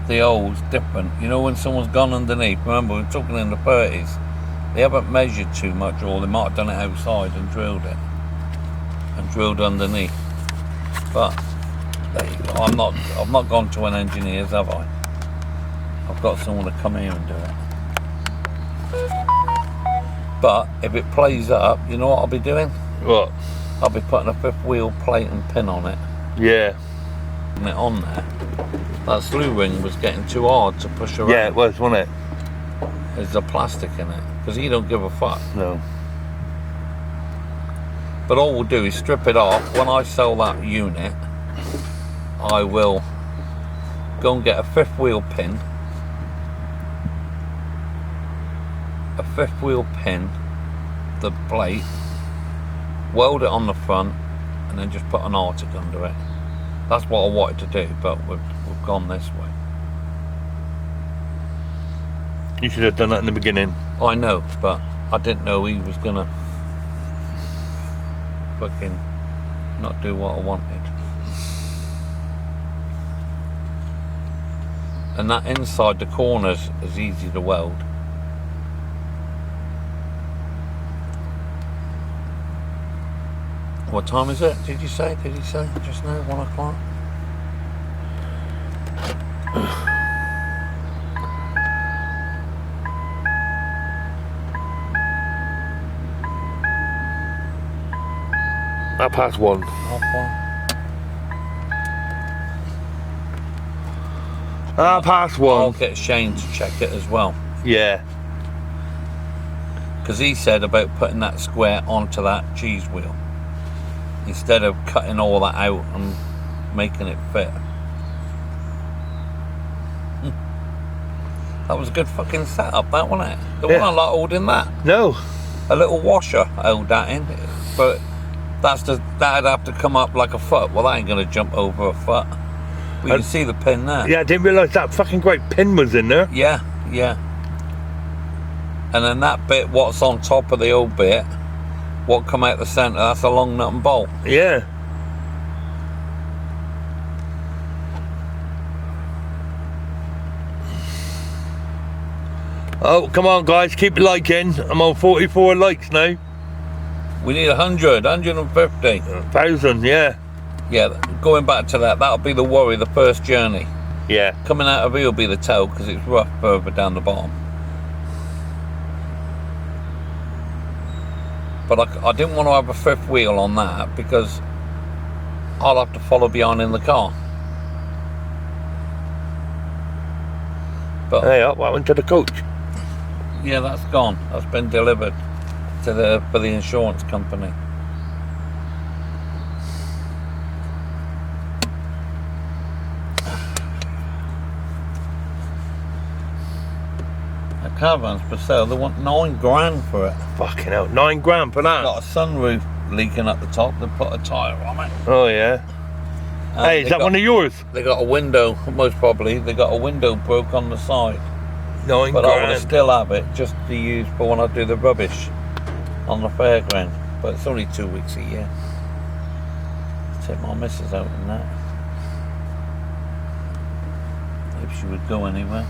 B: the holes different. You know when someone's gone underneath, remember we're talking in the 30s, they haven't measured too much, or they might have done it outside and drilled it and drilled underneath. But there you go. I've not gone to an engineer's, have I? I've got someone to come here and do it. But if it plays up, you know what I'll be doing?
A: What?
B: I'll be putting a 5th wheel plate and pin on it.
A: Yeah.
B: Putting it on there. That slew ring was getting too hard to push around.
A: Yeah, it was, wasn't it?
B: There's a plastic in it. Because he don't give a fuck.
A: No.
B: But all we'll do is strip it off. When I sell that unit, I will go and get a 5th wheel pin. A 5th wheel pin, the plate, weld it on the front, and then just put an Arctic under it. That's what I wanted to do, but we've gone this way.
A: You should have done that in the beginning.
B: I know, but I didn't know he was gonna fucking not do what I wanted. And that inside the corners is easy to weld. What time is it? Did he say just now? 1 o'clock?
A: Half past 1. Half past 1.
B: I'll get Shane to check it as well.
A: Yeah.
B: Because he said about putting that square onto that cheese wheel instead of cutting all that out and making it fit. That was a good fucking setup, that, wasn't it? There wasn't a lot holding that.
A: No.
B: A little washer held that in, but that'd have to come up like a foot. Well, that ain't gonna jump over a foot. We can see the pin there.
A: Yeah, I didn't realise that fucking great pin was in there.
B: Yeah. And then that bit, what's on top of the old bit, what come out the centre, that's a long nut and bolt.
A: Yeah. Oh, come on guys, keep liking. I'm on 44 likes now.
B: We need 100, 150.
A: 1,000, yeah.
B: Yeah, going back to that, that'll be the worry, the first journey.
A: Yeah.
B: Coming out of here will be the tail, because it's rough further down the bottom. But I didn't want to have a 5th wheel on that, because I'll have to follow behind in the car. But
A: hey, what happened to the coach?
B: Yeah, that's gone. That's been delivered to for the insurance company. That caravan's for sale. They want 9 grand for it.
A: Fucking hell, 9 grand for that?
B: Got a sunroof leaking up the top. They put a tyre on it.
A: Oh yeah. Hey, is that one of yours?
B: They got a window, most probably. They got a window broke on the side.
A: 9
B: But I
A: grand.
B: would still have it just to use for when I do the rubbish on the fairground. But it's only 2 weeks a year. Take my missus out in that. If she would go anywhere.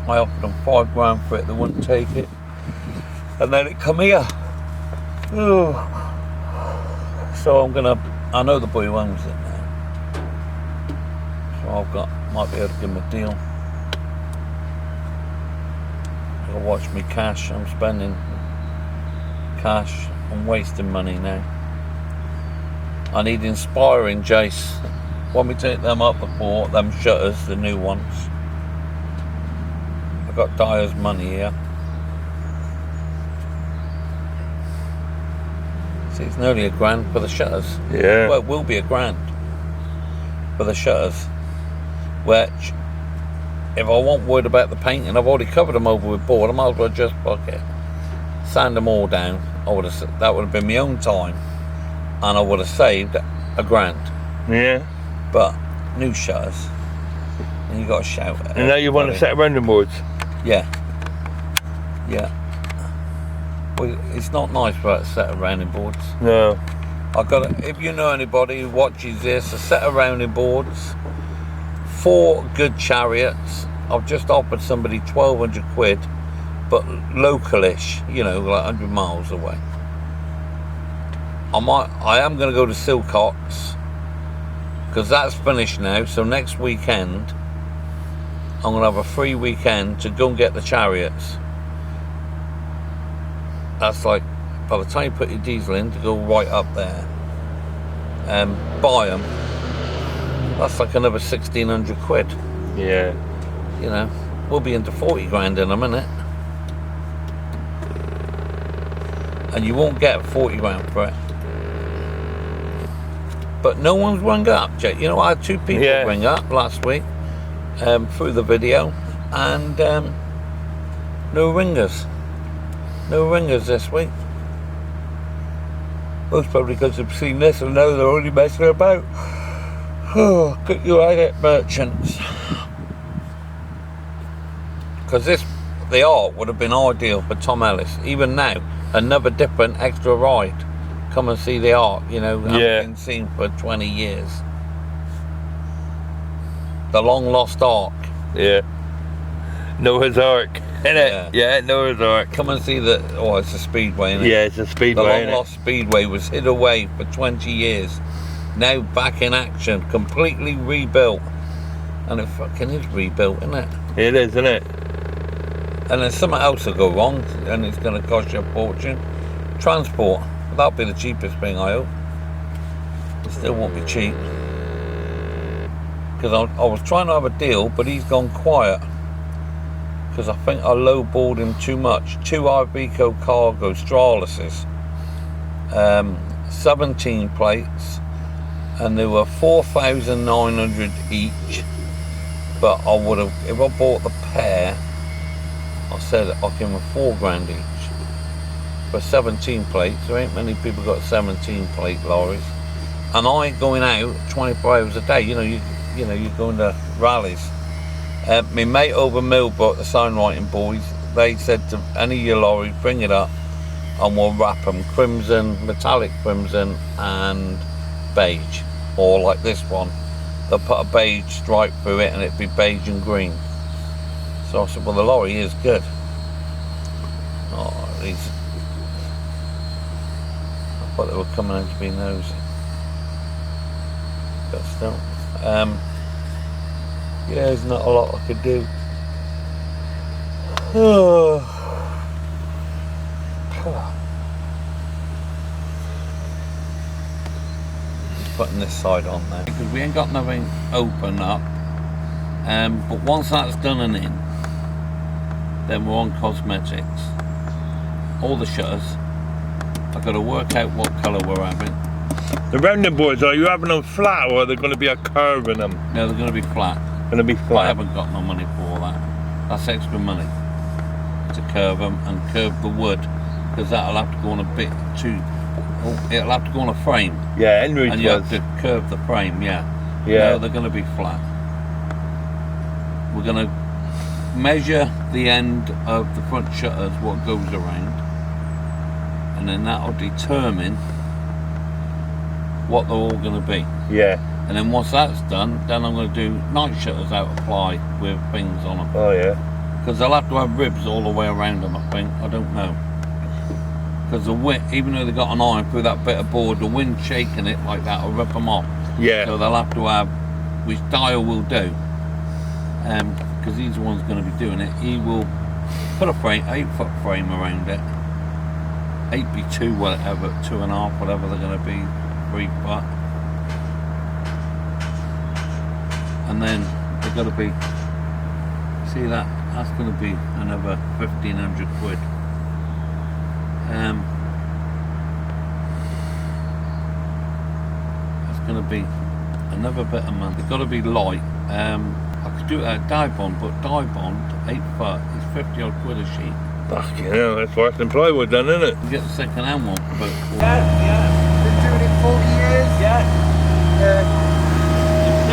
B: I offered them 5 grand for it, they wouldn't take it. And then it come here. Oh. So I know the boy who owns it now. So might be able to give him a deal. I'll watch me cash, I'm spending cash, I'm wasting money now. I need inspiring, Jace. Want me to take them up before, them shutters, the new ones. I've got Dyer's money here. See, it's nearly a grand for the shutters.
A: Yeah.
B: Well, it will be a grand for the shutters. Which, if I wasn't worried about the painting, I've already covered them over with board. I might as well just bucket, sand them all down. That would have been my own time, and I would have saved a grand.
A: Yeah.
B: But new shutters, and you got to shout at it.
A: And now you want to set rounding boards?
B: Yeah. Yeah. Well, it's not nice for a set of rounding boards.
A: No.
B: If you know anybody who watches this, a set of rounding boards, 4 good chariots. I've just offered somebody 1,200 quid, but localish, you know, like 100 miles away. I am going to go to Silcox because that's finished now. So next weekend, I'm going to have a free weekend to go and get the chariots. That's like, by the time you put your diesel in, to go right up there and buy them, that's like another 1,600 quid.
A: Yeah.
B: You know, we'll be into 40 grand in a minute. And you won't get 40 grand for it. But no one's rung up, Jake. You know, I had 2 people ring up last week through the video, and no ringers. No ringers this week. Most probably because they've seen this and know they're only messing about. Oh, get you at it, merchants. Because the art would have been ideal for Tom Ellis. Even now, another different extra ride. Come and see the art, you know, haven't been seen for 20 years. The long lost ark.
A: Yeah. Noah's Ark, innit? Yeah, Noah's Ark.
B: Come and see it's a Speedway, innit?
A: Yeah, it's a Speedway,
B: The long lost Speedway was hid away for 20 years. Now back in action, completely rebuilt. And it fucking is rebuilt, isn't it?
A: It is, isn't it?
B: And then something else will go wrong, and it's going to cost you a fortune. Transport, that'll be the cheapest thing, I hope. It still won't be cheap. Because I was trying to have a deal, but he's gone quiet. Because I think I lowballed him too much. 2 Iveco Cargo Straluses, 17 plates, and they were 4,900 each. But I would have, if I bought the pair, I said I'll give them 4 grand each for 17 plates. There ain't many people got 17 plate lorries, and I ain't going out 24 hours a day. You know, you're going to rallies. My mate over Millbrook, the signwriting boys, they said to any of your lorries, bring it up and we'll wrap them crimson, metallic crimson and beige, or like this one, they'll put a beige stripe through it and it'd be beige and green. So I said, well, the lorry is good. Oh, I thought they were coming in to be nosy, but still. Yeah, there's not a lot I could do. Just putting this side on there because we ain't got nothing open up. But once that's done and in, then we're on cosmetics. All the shutters. I've got to work out what colour we're having.
A: The rounding boards, are you having them flat or are there going to be a curve in them?
B: No, they're going to be flat.
A: Going to be flat.
B: I haven't got no money for all that. That's extra money. to curve them and curve the wood, because that'll have to go on a bit too. It'll have to go on a frame.
A: Yeah, Henry's
B: and you
A: was.
B: have to curve the frame. Yeah.
A: Yeah.
B: No, they're going to be flat. We're going to measure the end of the front shutters, what goes around, and then that'll determine what they're all going to be.
A: Yeah.
B: And then once that's done, then I'm going to do night shutters out of ply with things on them.
A: Oh yeah.
B: Because they'll have to have ribs all the way around them, I think. I don't know. Because the wind, even though they've got an iron through that bit of board, the wind shaking it like that will rip them off.
A: Yeah.
B: So they'll have to have, which Dial will do, because he's the one's going to be doing it. He will put a frame, 8-foot frame around it. 8x2, whatever, 2.5, whatever they're going to be, 3 foot. And then they're going to be, see that, that's going to be another 1,500 quid. That's going to be another bit of money. They've got to be light. I could do it at dye bond, but dye bond, 8 foot, is 50 odd quid a sheet.
A: Fucking hell, that's worse than plywood then, isn't it?
B: You get the second hand one for about 4.
C: Been doing it 40 years.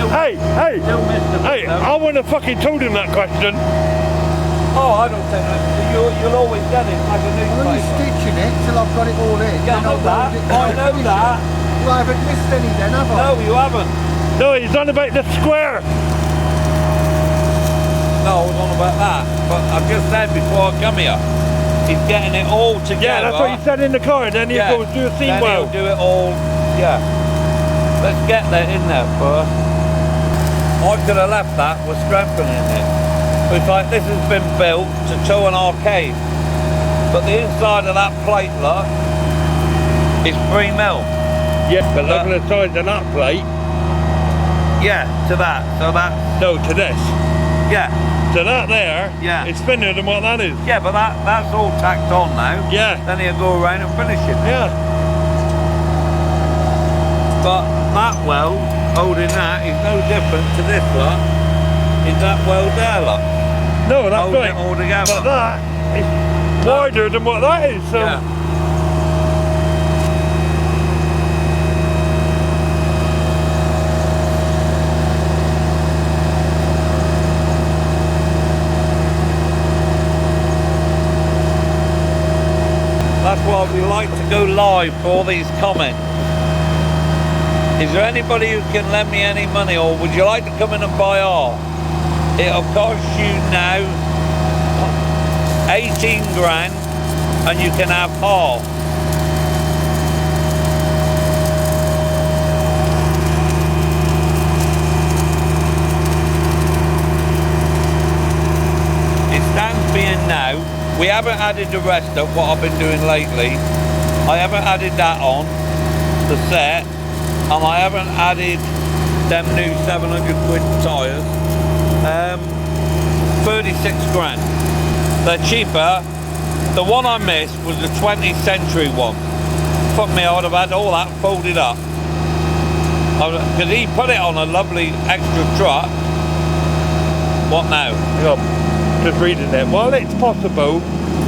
A: Hey, hey,
B: Still missed a bit,
A: hey,
B: though.
A: I wouldn't have fucking told him that question.
B: Oh, I don't think that. You'll always get it like a
C: I'm only
B: newspaper.
C: stitching it till I've got it all in.
B: Yeah, I
C: then
B: know
C: I'll
B: that.
C: weld it,
B: I
C: then I'll
B: know
C: finish
B: that.
C: it. Well, I haven't missed any then, have I?
B: No, you haven't.
A: No, he's on about the square.
B: No, I was on about that. But I've just said before I come here, he's getting it all together.
A: Yeah, that's what he said in the car, and then he goes do a seam
B: then
A: weld.
B: he'll do it all. Yeah. Let's get that in there first. I could have left that with strengthening it. But it's like this has been built to tow an arcade. But the inside of that plate, look, is 3 mil.
A: Yeah, but look at the size of that plate.
B: Yeah, to that. So that.
A: No, to this.
B: Yeah.
A: So that there,
B: Yeah.
A: it's thinner than what that is.
B: Yeah, but that's all tacked on now.
A: Yeah.
B: Then he'll go around and finish it.
A: Yeah.
B: But that weld, holding that, is no different to this lot. Is that weld there, look?
A: No, that's
B: Holding
A: right.
B: it all together.
A: But that is wider than what that is. So.
B: Yeah. That's why we like to go live for all these comments. Is there anybody who can lend me any money, or would you like to come in and buy ours? It'll cost you now 18 grand and you can have half. It stands being now. We haven't added the rest of what I've been doing lately. I haven't added that on the set, and I haven't added them new 700 quid tyres. 36 grand. They're cheaper. The one I missed was the 20th century one. Fuck me, I would have had all that folded up. Because he put it on a lovely extra truck. What now?
A: Yeah, just reading it. While it's possible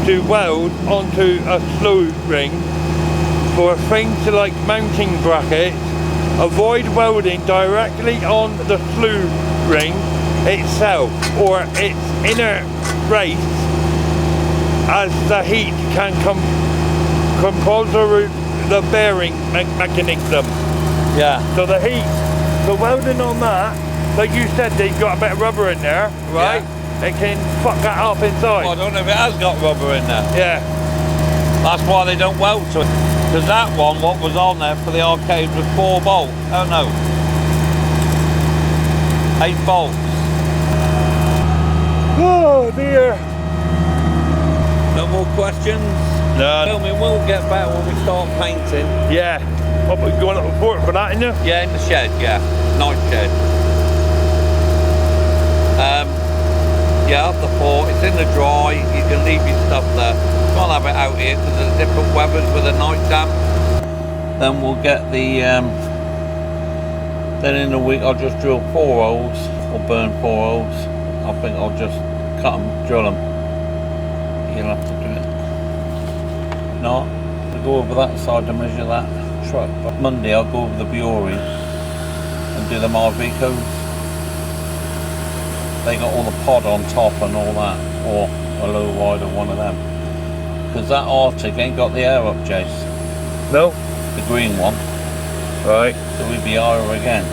A: to weld onto a slow ring for things like mounting brackets, avoid welding directly on the slew ring itself or its inner brace, as the heat can compulsory the bearing mechanism.
B: Yeah.
A: So the heat, the welding on that, like you said, they've got a bit of rubber in there, right?
B: Yeah.
A: It can fuck that up inside.
B: Well, I don't know if it has got rubber in there.
A: Yeah.
B: That's why they don't weld to it. Because that one, what was on there for the arcade was 4 bolts. Oh no. 8 bolts.
A: Oh dear.
B: No more questions?
A: No.
B: Tell me, we'll get back when we start painting.
A: Yeah. What, we going up the fort for that, innit?
B: Yeah, in the shed, yeah. Night shed. Yeah, up the fort. It's in the dry. You can leave your stuff there. Can't have it out here because there's different weathers with a night damp. Then we'll get the, then in a week I'll just drill 4 holes or burn 4 holes. I think I'll just cut them, drill them. you'll have to do it. No, to go over that side to measure that truck. But Monday I'll go over the Bury and do them RV codes. They got all the pod on top and all that, or a low rider, one of them. Because that Arctic ain't got the air up, Jace.
A: No?
B: The green one.
A: Right.
B: So we'd be higher again.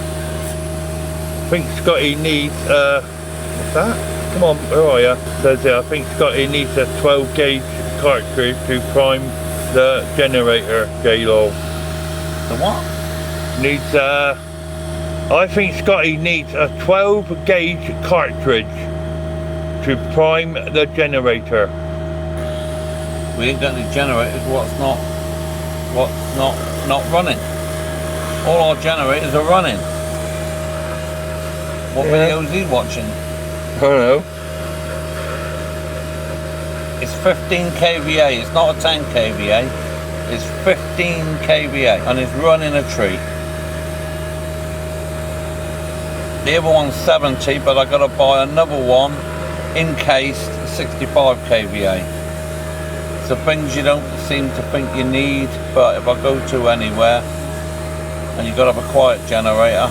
A: I think Scotty needs, what's that? Come on, where are you? Says here, I think Scotty needs a 12 gauge cartridge to prime the generator, J-Law.
B: The what?
A: Needs, I think Scotty needs a 12 gauge cartridge to prime the generator.
B: We ain't got any generators, what's not running. All our generators are running. What videos are you watching?
A: I don't know.
B: It's 15 kVA, it's not a 10 kVA. It's 15 kVA and it's running a tree. The other one's 70, but I gotta buy another one encased 65 kVA. So things you don't seem to think you need, but if I go to anywhere and you've got to have a quiet generator,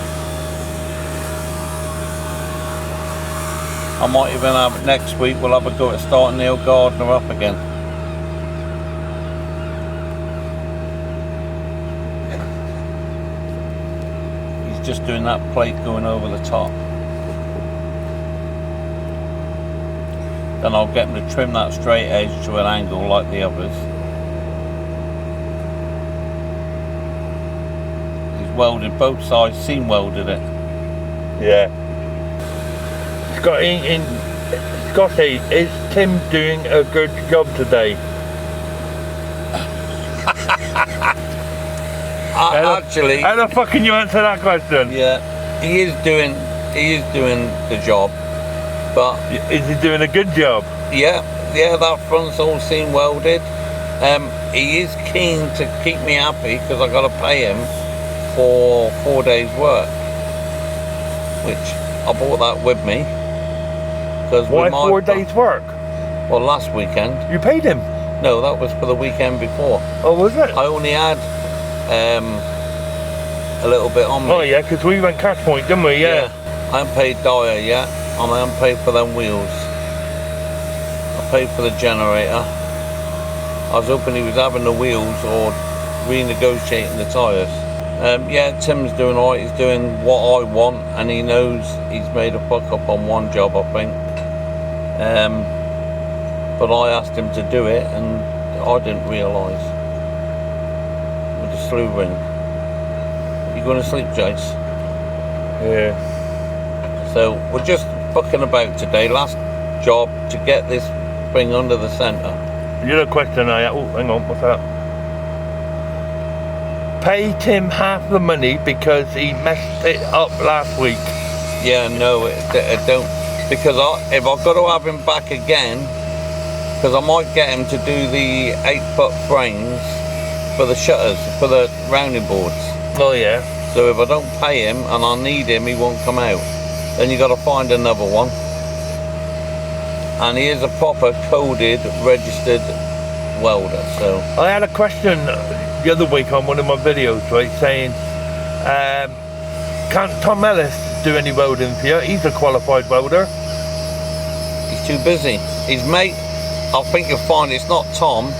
B: I might even have, next week we'll have a go at starting Neil Gardner up again. He's just doing that plate going over the top. Then I'll get him to trim that straight edge to an angle like the others. He's welded both sides, seam welded it.
A: Yeah. Scotty, is Tim doing a good job today?
B: Actually,
A: how the fuck can you answer that question?
B: Yeah, he is doing the job, but
A: is he doing a good job?
B: Yeah, that front's all seam welded. He is keen to keep me happy because I got to pay him for 4 days work, which I bought that with me.
A: Why 4 days work?
B: Well, last weekend.
A: You paid him?
B: No, that was for the weekend before.
A: Oh, was it?
B: I only had a little bit on me.
A: Oh yeah, because we went cash point, didn't we? Yeah.
B: I haven't paid Dyer yet, and I haven't paid for them wheels. I paid for the generator. I was hoping he was having the wheels or renegotiating the tyres. Yeah, Tim's doing alright. He's doing what I want, and he knows he's made a fuck up on one job, I think. But I asked him to do it, and I didn't realise. With the SLOOWRING. You going to sleep, Jace?
A: Yeah.
B: So we're just fucking about today. Last job to get this thing under the centre.
A: You had a question, oh, hang on, what's that? Pay Tim half the money because he messed it up last week.
B: Yeah, no, I don't. Because if I've got to have him back again, because I might get him to do the 8-foot frames for the shutters, for the rounding boards.
A: Oh yeah.
B: So if I don't pay him and I need him, he won't come out. Then you got to find another one. And he is a proper coded, registered welder. So
A: I had a question the other week on one of my videos, right, saying, can't Tom Ellis do any welding for you? He's a qualified welder.
B: He's too busy. His mate, I think you'll find it's not Tom,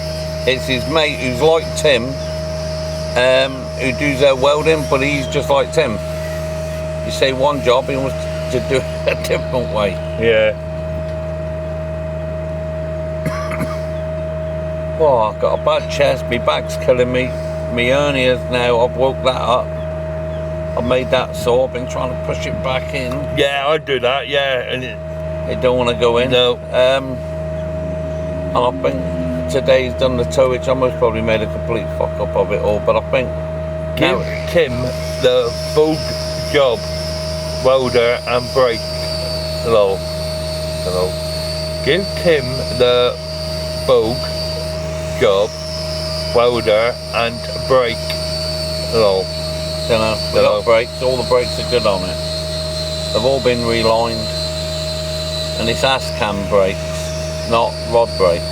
B: it's his mate who's like Tim, who does their welding, but he's just like Tim. You say one job, he wants to do it a different way.
A: Yeah.
B: Oh, I've got a bad chest, my back's killing me, my hernias now, I've woke that up. I've made that sore, I've been trying to push it back in.
A: Yeah, I do that, yeah. And
B: it don't want to go in.
A: No.
B: And I think today's done the towage, I most probably made a complete fuck up of it all, but I think...
A: Give Tim the full job, welder and brake. Hello. Give Tim the full job, welder and brake. Hello.
B: Without brakes, all the brakes are good on it. They've all been relined, and it's ASCAM brakes, not rod brakes.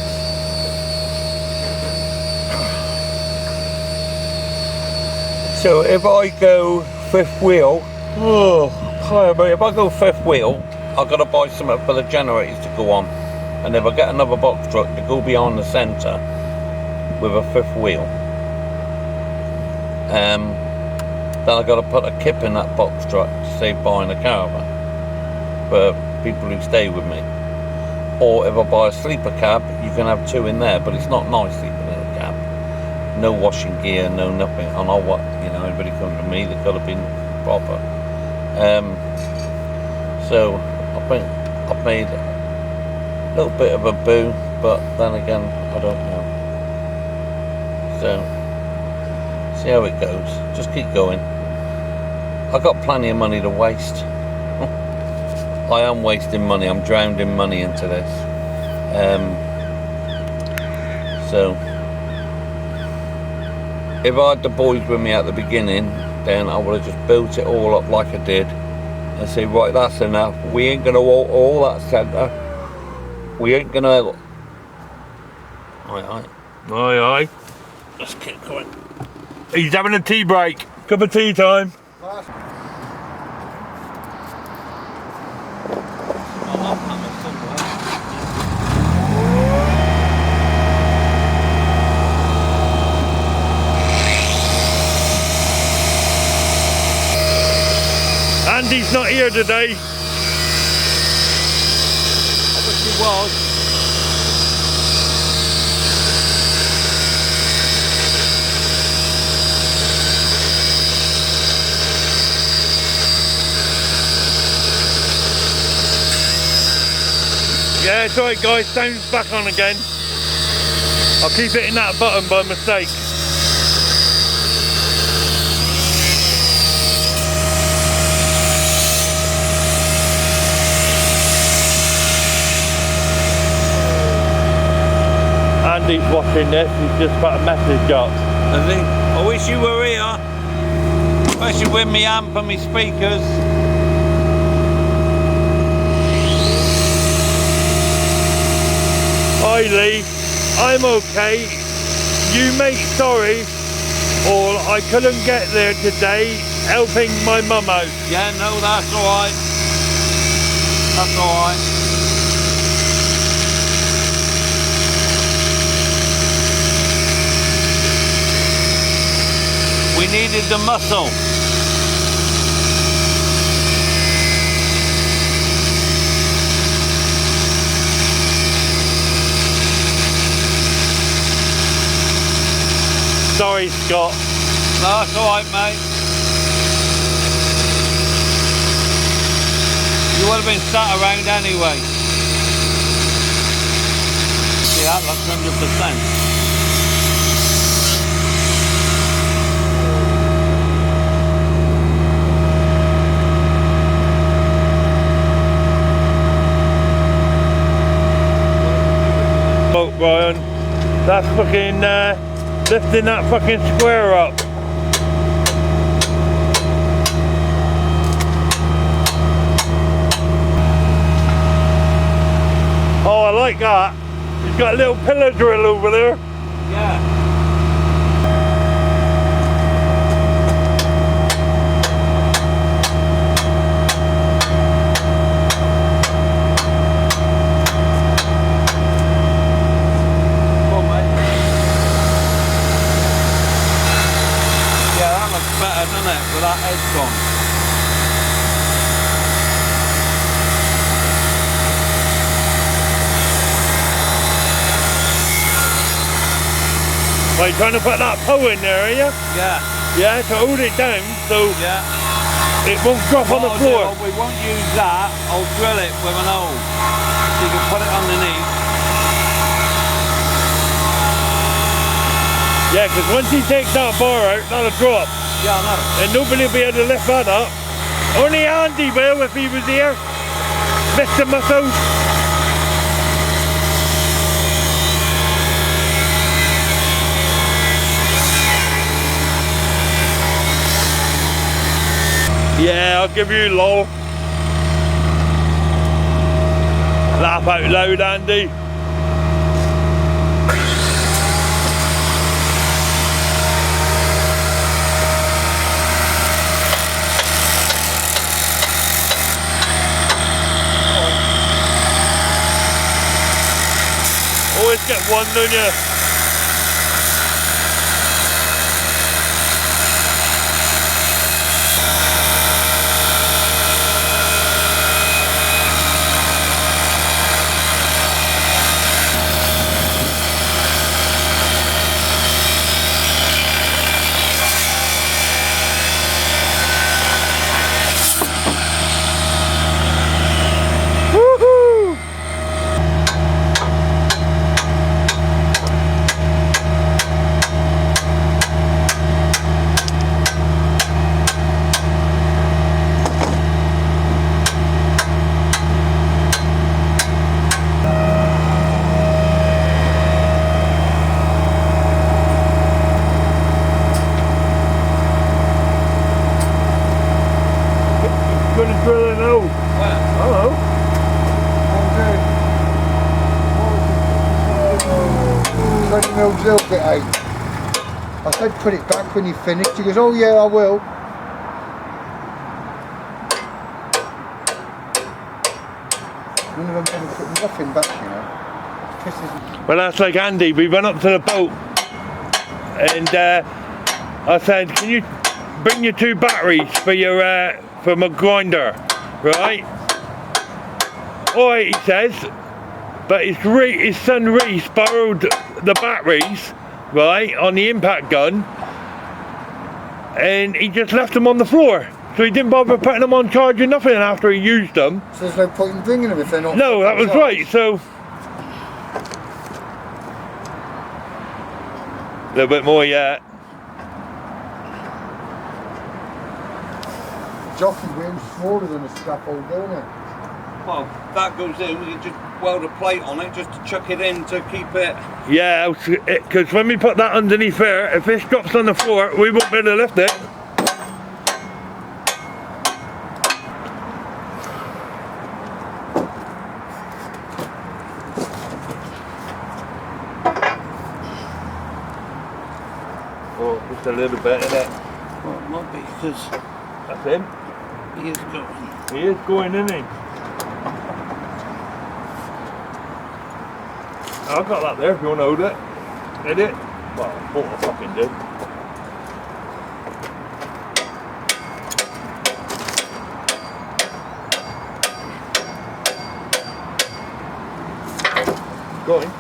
B: So if I go fifth wheel, if I go fifth wheel, I've got to buy something for the generators to go on. And if I get another box truck to go behind the centre with a fifth wheel, then I've got to put a kip in that box truck to save buying a caravan for people who stay with me. Or if I buy a sleeper cab, you can have two in there, but it's not nice sleeping in a cab. No washing gear, no nothing. I know what, you know, everybody comes to me, they've got to be proper. So I think I've made a little bit of a boo, but then again, I don't know. So, see how it goes. Just keep going. I've got plenty of money to waste. I am wasting money. I'm drowning money into this. So, if I had the boys with me at the beginning, then I would have just built it all up like I did and say, right, that's enough. We ain't going to alter all that centre. We ain't going to... Aye.
A: Let's keep going. He's having a tea break. Cup of tea time. Andy's not here today.
B: I wish he was.
A: Yeah, it's alright guys, sound's back on again. I'll keep hitting that button by mistake. Andy's watching this, he's just put a message up.
B: I think, I wish you were here. Especially with me amp and me speakers.
A: Hi Lee, I'm okay. You mate sorry, or I couldn't get there today helping my mum out.
B: Yeah, no, that's alright. That's alright. We needed the muscle.
A: Sorry Scott.
B: No, that's alright mate. You would have been sat around anyway. See, that looks 100%.
A: Brian, that's fucking lifting that fucking square up. Oh, I like that. He's got a little pillar drill over there.
B: Yeah. Better, doesn't it, with that edge gone?
A: Well, you're trying to put that pole in there, are you?
B: Yeah.
A: Yeah, to hold it down so
B: yeah.
A: It won't drop on the floor.
B: We won't use that. I'll drill it with an hole so you can put it underneath.
A: Yeah, because once he takes that bar out, that'll drop.
B: Yeah, I know.
A: And nobody will be able to lift that up. Only Andy will if he was here. Mr. Muscle. Yeah, I'll give you lol. Laugh out loud, Andy. just get one, don't you? Gonna drill a nose. Hello.
C: Okay. 20 mil drill bit 8. I said put it back when you finished. He goes, oh yeah, I will. None of them ever put nothing back, you know. Pisses.
A: Well, that's like Andy. We went up to the boat and I said, can you bring your 2 batteries for your for my grinder, right? Alright, he says, but his son Reese borrowed the batteries, right, on the impact gun, and he just left them on the floor. So he didn't bother putting them on charge or nothing after he used them.
C: So there's no point in bringing them if they're not.
A: No, that was right. So a little bit more yet.
C: Jockey wheel's smaller than a scaffold, don't it?
B: Well, that goes in, we can just weld a plate on it just to chuck it in to keep it.
A: Yeah, because when we put that underneath there, if this drops on the floor, we won't be able to lift it. Oh, just a little bit, isn't it?
B: Well, it might be because
A: That's him.
B: he is going.
A: He is going, isn't he? I've got that there if you want to hold it. Did it? Well, I thought I fucking did. Going.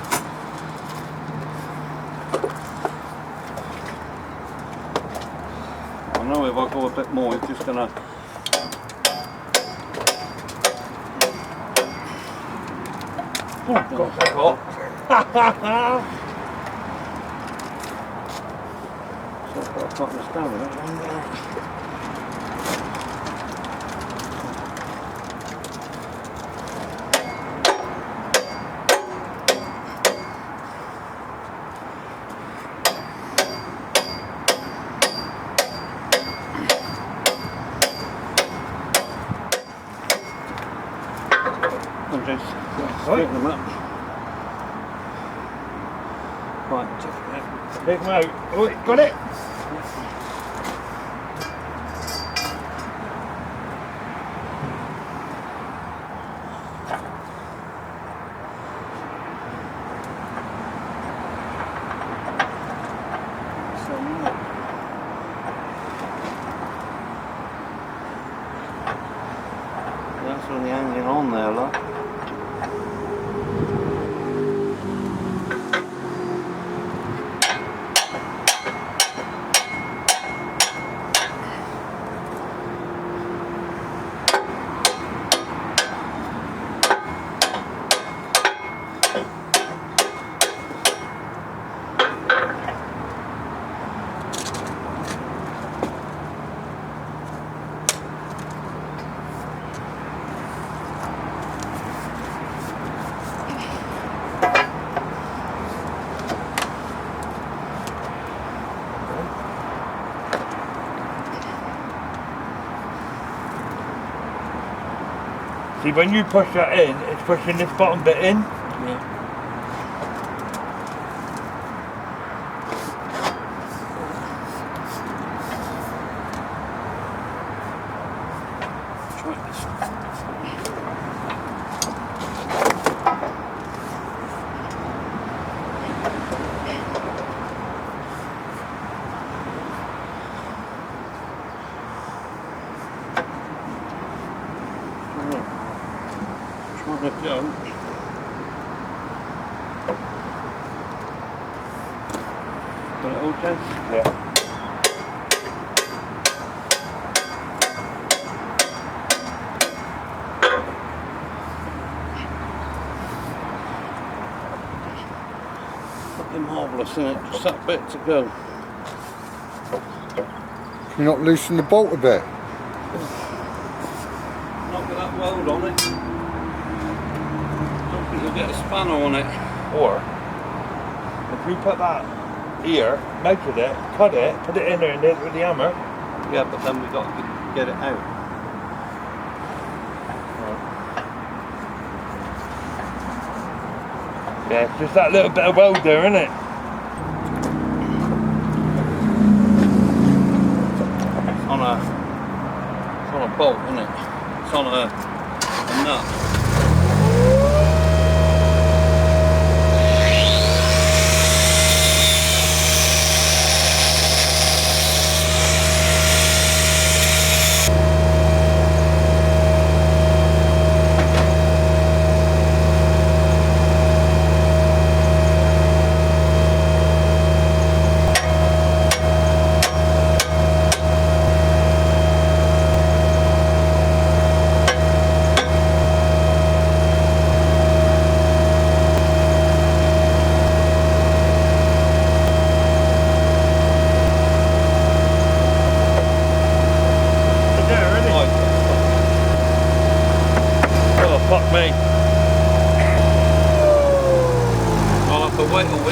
B: I know if I go a bit more, it's just gonna.
A: Oh, God, that's hot.
B: So I've got a fucking stand with that one there. I'm just straighten them up. Right,
A: Take him out. Oh, got it?
B: that's really hanging on there, look.
A: See, when you push that in, it's pushing this bottom bit in.
B: Yeah. No, don't. Got it all, Jess?
A: Yeah.
B: Fucking marvellous, isn't it? Just that bit to go.
C: Can you not loosen the bolt a bit?
B: Not with that weld on it. Don't think you'll get a spanner on it.
A: Or if you put that here, measured it, cut it, put it in there and hit it with the hammer.
B: Yeah, but then we've got to get it out.
A: Yeah, it's just that little bit of weld there, isn't it?
B: It's on a bolt, isn't it? It's on a nut.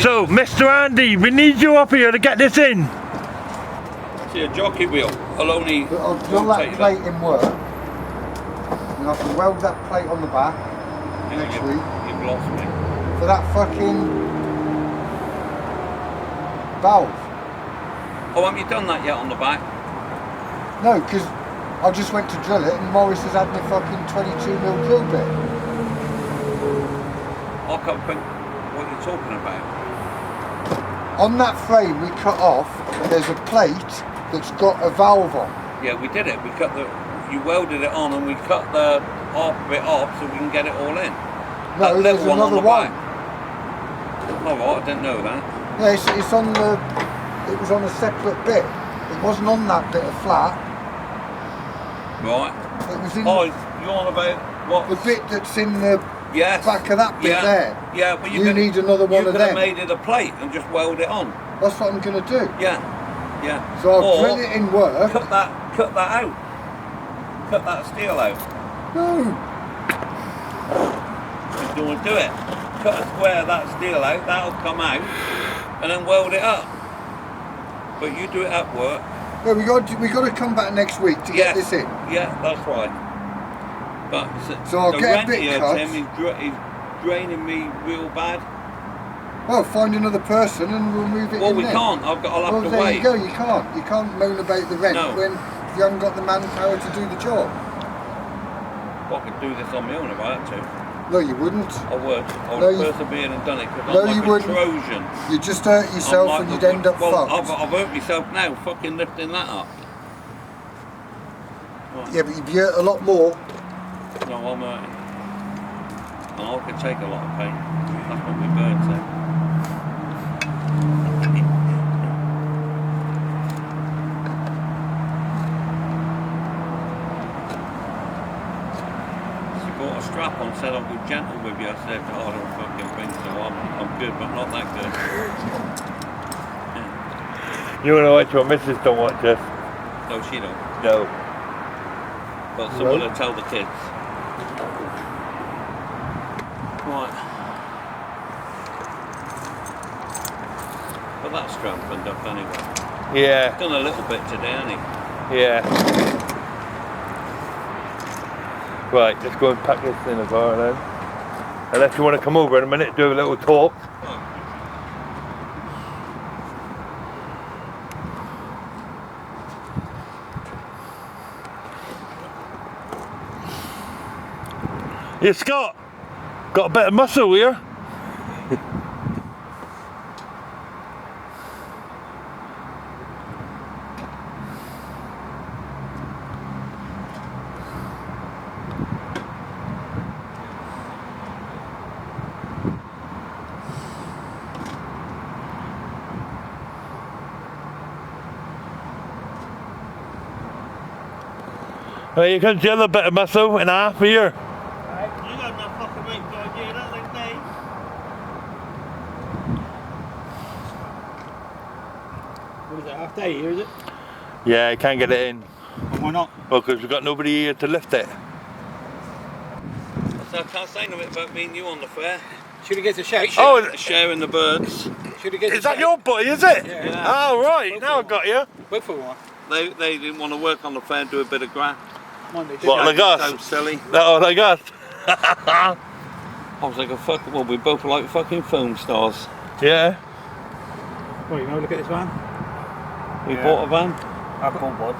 A: So, Mr. Andy, we need you up here to get this in.
B: See, a jockey wheel. I'll only
C: I'll drill that plate in work. And I can weld that plate on the back next week.
B: You've lost me.
C: For that fucking valve.
B: Oh, haven't you done that yet on the back?
C: No, because I just went to drill it and Morris has had my fucking 22mm drill bit.
B: I can't think what you're talking about.
C: On that frame we cut off, there's a plate that's got a valve on.
B: Yeah, we did it. You welded it on and we cut the half bit off so we can get it all in.
C: No, there's another one.
B: Oh, right, I didn't know that.
C: Yeah, it's on the, it was on a separate bit. It wasn't on that bit of flat.
B: Right.
C: It was in
B: you're on about what?
C: the bit that's in the
B: Yes.
C: back of that bit there.
B: Yeah, but
C: you need another one of them.
B: You could have made it a plate and just weld it on.
C: That's what I'm going to do.
B: Yeah, yeah.
C: So I'll drill it in work.
B: Cut that out. Cut that steel out.
C: No.
B: If you want to do it, cut a square of that steel out, that'll come out, and then weld it up. But you do it at work.
C: Yeah, we got to come back next week to get this in.
B: Yeah, that's right. But
C: so I'll get a bit cut.
B: Tim, he's draining me real bad.
C: Well, find another person and we'll move it in.
B: Well, we can't. I'll have to
C: there
B: wait.
C: You go. You can't moan about the rent when you haven't got the manpower to do the job.
B: Well, I could do this on my own if I had to.
C: No, you wouldn't.
B: I would. I would have persevered and done it because I'm like a Trojan.
C: You'd just hurt yourself
B: like
C: and you'd end up fucked.
B: I've hurt myself now, fucking lifting that up. Right.
C: Yeah, but you'd be hurt a lot more.
B: No, I'm hurting. And I could take a lot of pain. That's what my bird said. She bought a strap on, said I'll be gentle with you. I said, oh, I don't fucking think so. I'm good, but not that good. Yeah.
A: You want to watch your missus don't watch this?
B: No, she don't.
A: No.
B: But someone will tell the kids. Right. But that's strengthened up anyway.
A: Yeah.
B: Done a little bit today, hasn't he?
A: Yeah. Right, let's go and pack this in the bar then. Unless you want to come over in a minute, do a little talk. Yeah, Scott, got a bit of muscle here. Well, here comes the other bit of muscle in half here.
D: You got enough fucking weight to idea that like me. What is it, half day here, is it?
A: Yeah, I can't get it in.
D: And why not?
A: Well, because we've got nobody here to lift it.
B: So I can't say nothing about being you on the fair.
D: Should have get a shout.
A: Oh,
B: Sharing the birds.
D: Should have get
A: is that your boy, is it?
D: Yeah.
A: Oh, right, now I got you.
D: Both for one.
B: They didn't want to work on the fair, do a bit of graft.
A: What, like us?
B: So silly.
A: Oh, like us?
B: I was like, fuck, well, we both like fucking film stars.
A: Yeah.
D: Well, you know, look at this van.
B: We bought a van.
E: I bought one.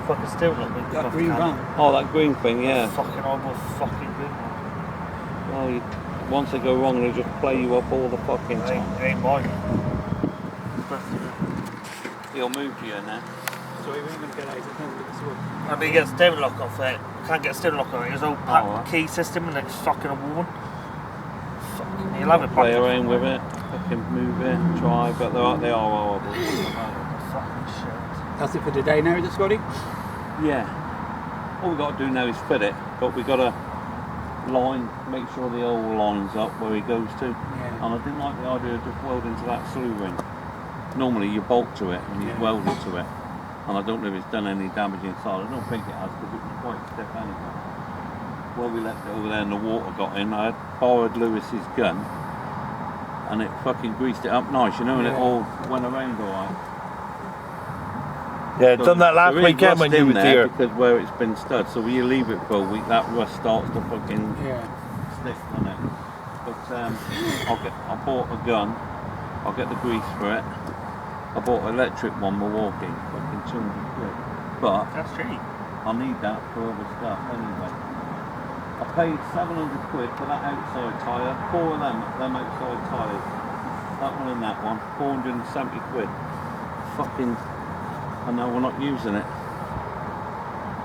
E: Fucking still not big.
D: That green van.
B: Oh, that green thing, yeah.
E: Fucking horrible fucking good one.
B: Well, once they go wrong, they just play you up all the fucking time.
E: Ain't mine.
B: He'll move to you now.
D: So we ain't going to get out. There's no look at this.
E: I mean, you get steering lock off it. Can't get a steering lock on it. It's all pack
B: right.
E: key system and it's fucking a woman. Fucking, you'll have it back.
B: Play around with it, fucking move it, try, but they are horrible.
E: Fucking shit.
D: That's it for today now, is it, Scotty?
B: Yeah. All we've got to do now is fit it, but we've got to make sure the oil lines up where he goes to.
D: Yeah.
B: And I didn't like the idea of just welding to that SLOOWRING. Normally you bolt to it and you weld it to it. And I don't know if it's done any damage inside. I don't think it has because it was quite stiff anyway. Well, we left it over there and the water got in. I had borrowed Lewis's gun and it fucking greased it up nice, you know, and it all went around alright.
A: Yeah, done that last weekend when you was here.
B: Because where it's been stud, so when you leave it for a week, that rust starts to fucking stiff on it. But I bought a gun. I'll get the grease for it. I bought an electric one, Milwaukee, fucking 200 quid. But
E: That's cheap.
B: I need that for other stuff anyway. I paid 700 quid for that outside tyre, 4 of them outside tyres. That one and that one, 470 quid. Fucking, I know we're not using it.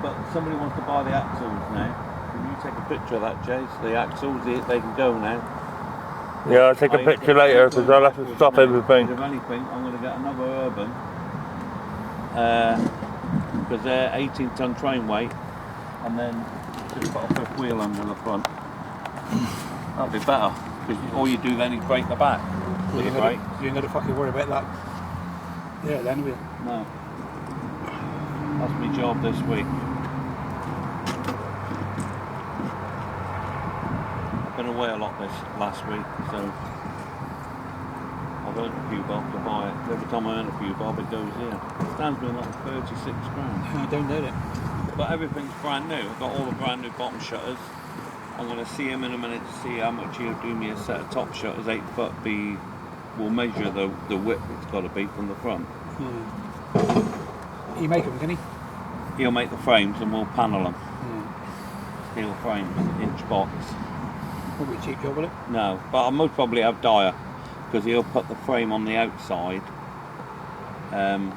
B: But somebody wants to buy the axles now. Can you take a picture of that, Jay? So the axles, they can go now.
A: Yeah, I'll take a picture later because I'll have to stop everything.
B: If anything, I'm going to get another Urban because they're 18-ton train weight, and then just put a fifth wheel under the front. That'd be better because all you do then is break the back.
D: Well, you ain't got to fucking worry about that. Yeah, then we.
B: No, that's my job this week. Been away a lot this last week, so I've earned a few bob to buy it. Every time I earn a few bob, it goes here. It stands me like 36 grand.
D: I don't doubt it.
B: But everything's brand new. I've got all the brand new bottom shutters. I'm going to see him in a minute to see how much he'll do me a set of top shutters. 8 foot B. We'll measure the width it's got to be from the front.
D: You make them, can he?
B: He'll make the frames and we'll panel them.
D: Yeah.
B: Steel frames, inch box.
D: Probably a cheap job, will it?
B: No, but I'll most probably have Dyer because he'll put the frame on the outside and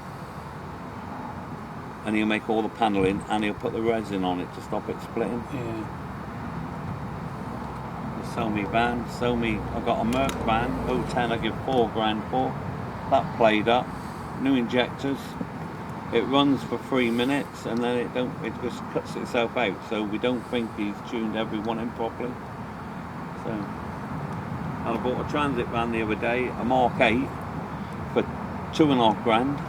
B: he'll make all the panelling and he'll put the resin on it to stop it splitting.
D: Yeah.
B: He'll sell me van, I've got a Merc van, 010 I give 4 grand for. That played up, new injectors. It runs for 3 minutes and then it just cuts itself out, so we don't think he's tuned every one in properly. So, and I bought a transit van the other day, a Mark 8 for 2.5 grand.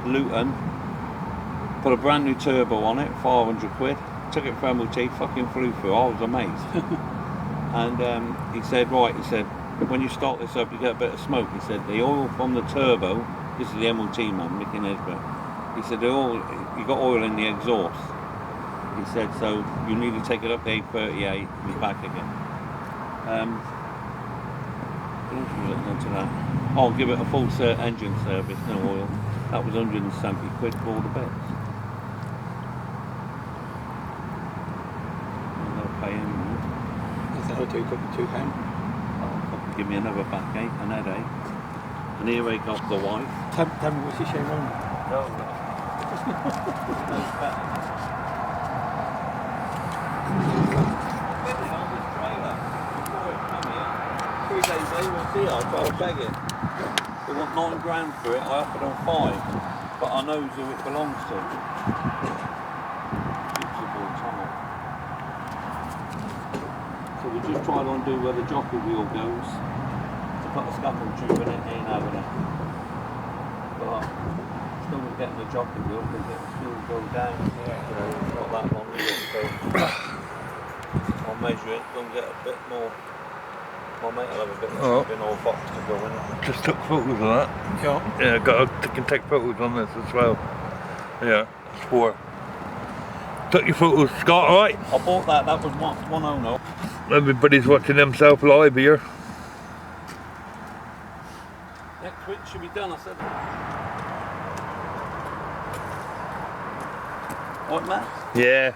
B: Luton, put a brand new turbo on it, 500 quid. Took it for MOT, fucking flew through. I was amazed. And he said, when you start this up, you get a bit of smoke. He said the oil from the turbo. This is the MOT man, Mickey Nesbitt. He said you got oil in the exhaust. He said, so you need to take it up to 838 and back again. What else was it into that? I'll give it a full engine service, no oil. That was 170 quid for all the bits. I'm going to pay him.
D: That's another £2.
B: I'll give me another backache, an headache. And here I got the wife.
D: Tell me what's your shame on?
E: No.
B: I tried to beg it. They want 9 grand for it, I offered them 5. but I know who it belongs to. Tunnel. So we just tried on do where the jockey wheel goes. To put a scaffold tube in it, ain't having it. But still we're getting the jockey wheel because it will still go down. Yeah. You know, it's not that long, is it? So I'll measure it, go and get a bit more. My mate will have a bit of tubing or box to go in it.
A: Just took photos of that.
B: Yeah.
A: Can take photos on this as well. Yeah, it's 4. Took your photos, Scott, alright?
B: I bought that was 100.
A: Everybody's watching themselves live here.
B: Next week should be done, I said. What, Matt?
A: Yeah.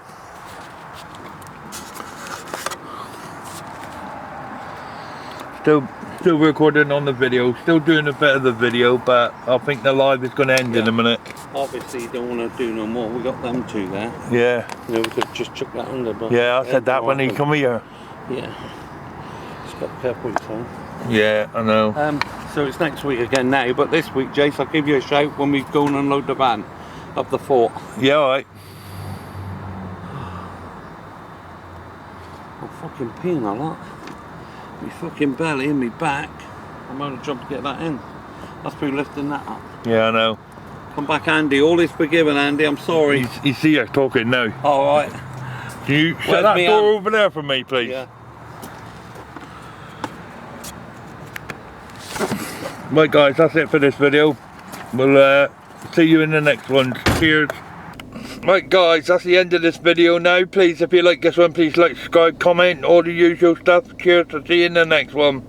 A: Still recording on the video, still doing a bit of the video, but I think the live is going to end in a minute.
B: Obviously you don't want to do no more, we got them two there.
A: Yeah.
B: You know, we could just chuck that under, but...
A: Yeah, I said that when he come here.
B: Yeah. Just got to be careful what you're saying.
A: Yeah, I know.
B: So it's next week again now, but this week, Jace, I'll give you a shout when we go and unload the van up the fort.
A: Yeah, alright.
B: I'm fucking peeing a lot. My fucking belly and my back. I'm on a job to get that in. That's through lifting that up.
A: Yeah, I know.
B: Come back, Andy. All is forgiven, Andy. I'm sorry.
A: He's here talking now.
B: Alright.
A: Can you shut that door over there for me, please?
B: Yeah.
A: Right guys, that's it for this video. We'll see you in the next one. Cheers. Right guys, that's the end of this video now. Please, if you like this one, please like, subscribe, comment, all the usual stuff. Cheers, to see you in the next one.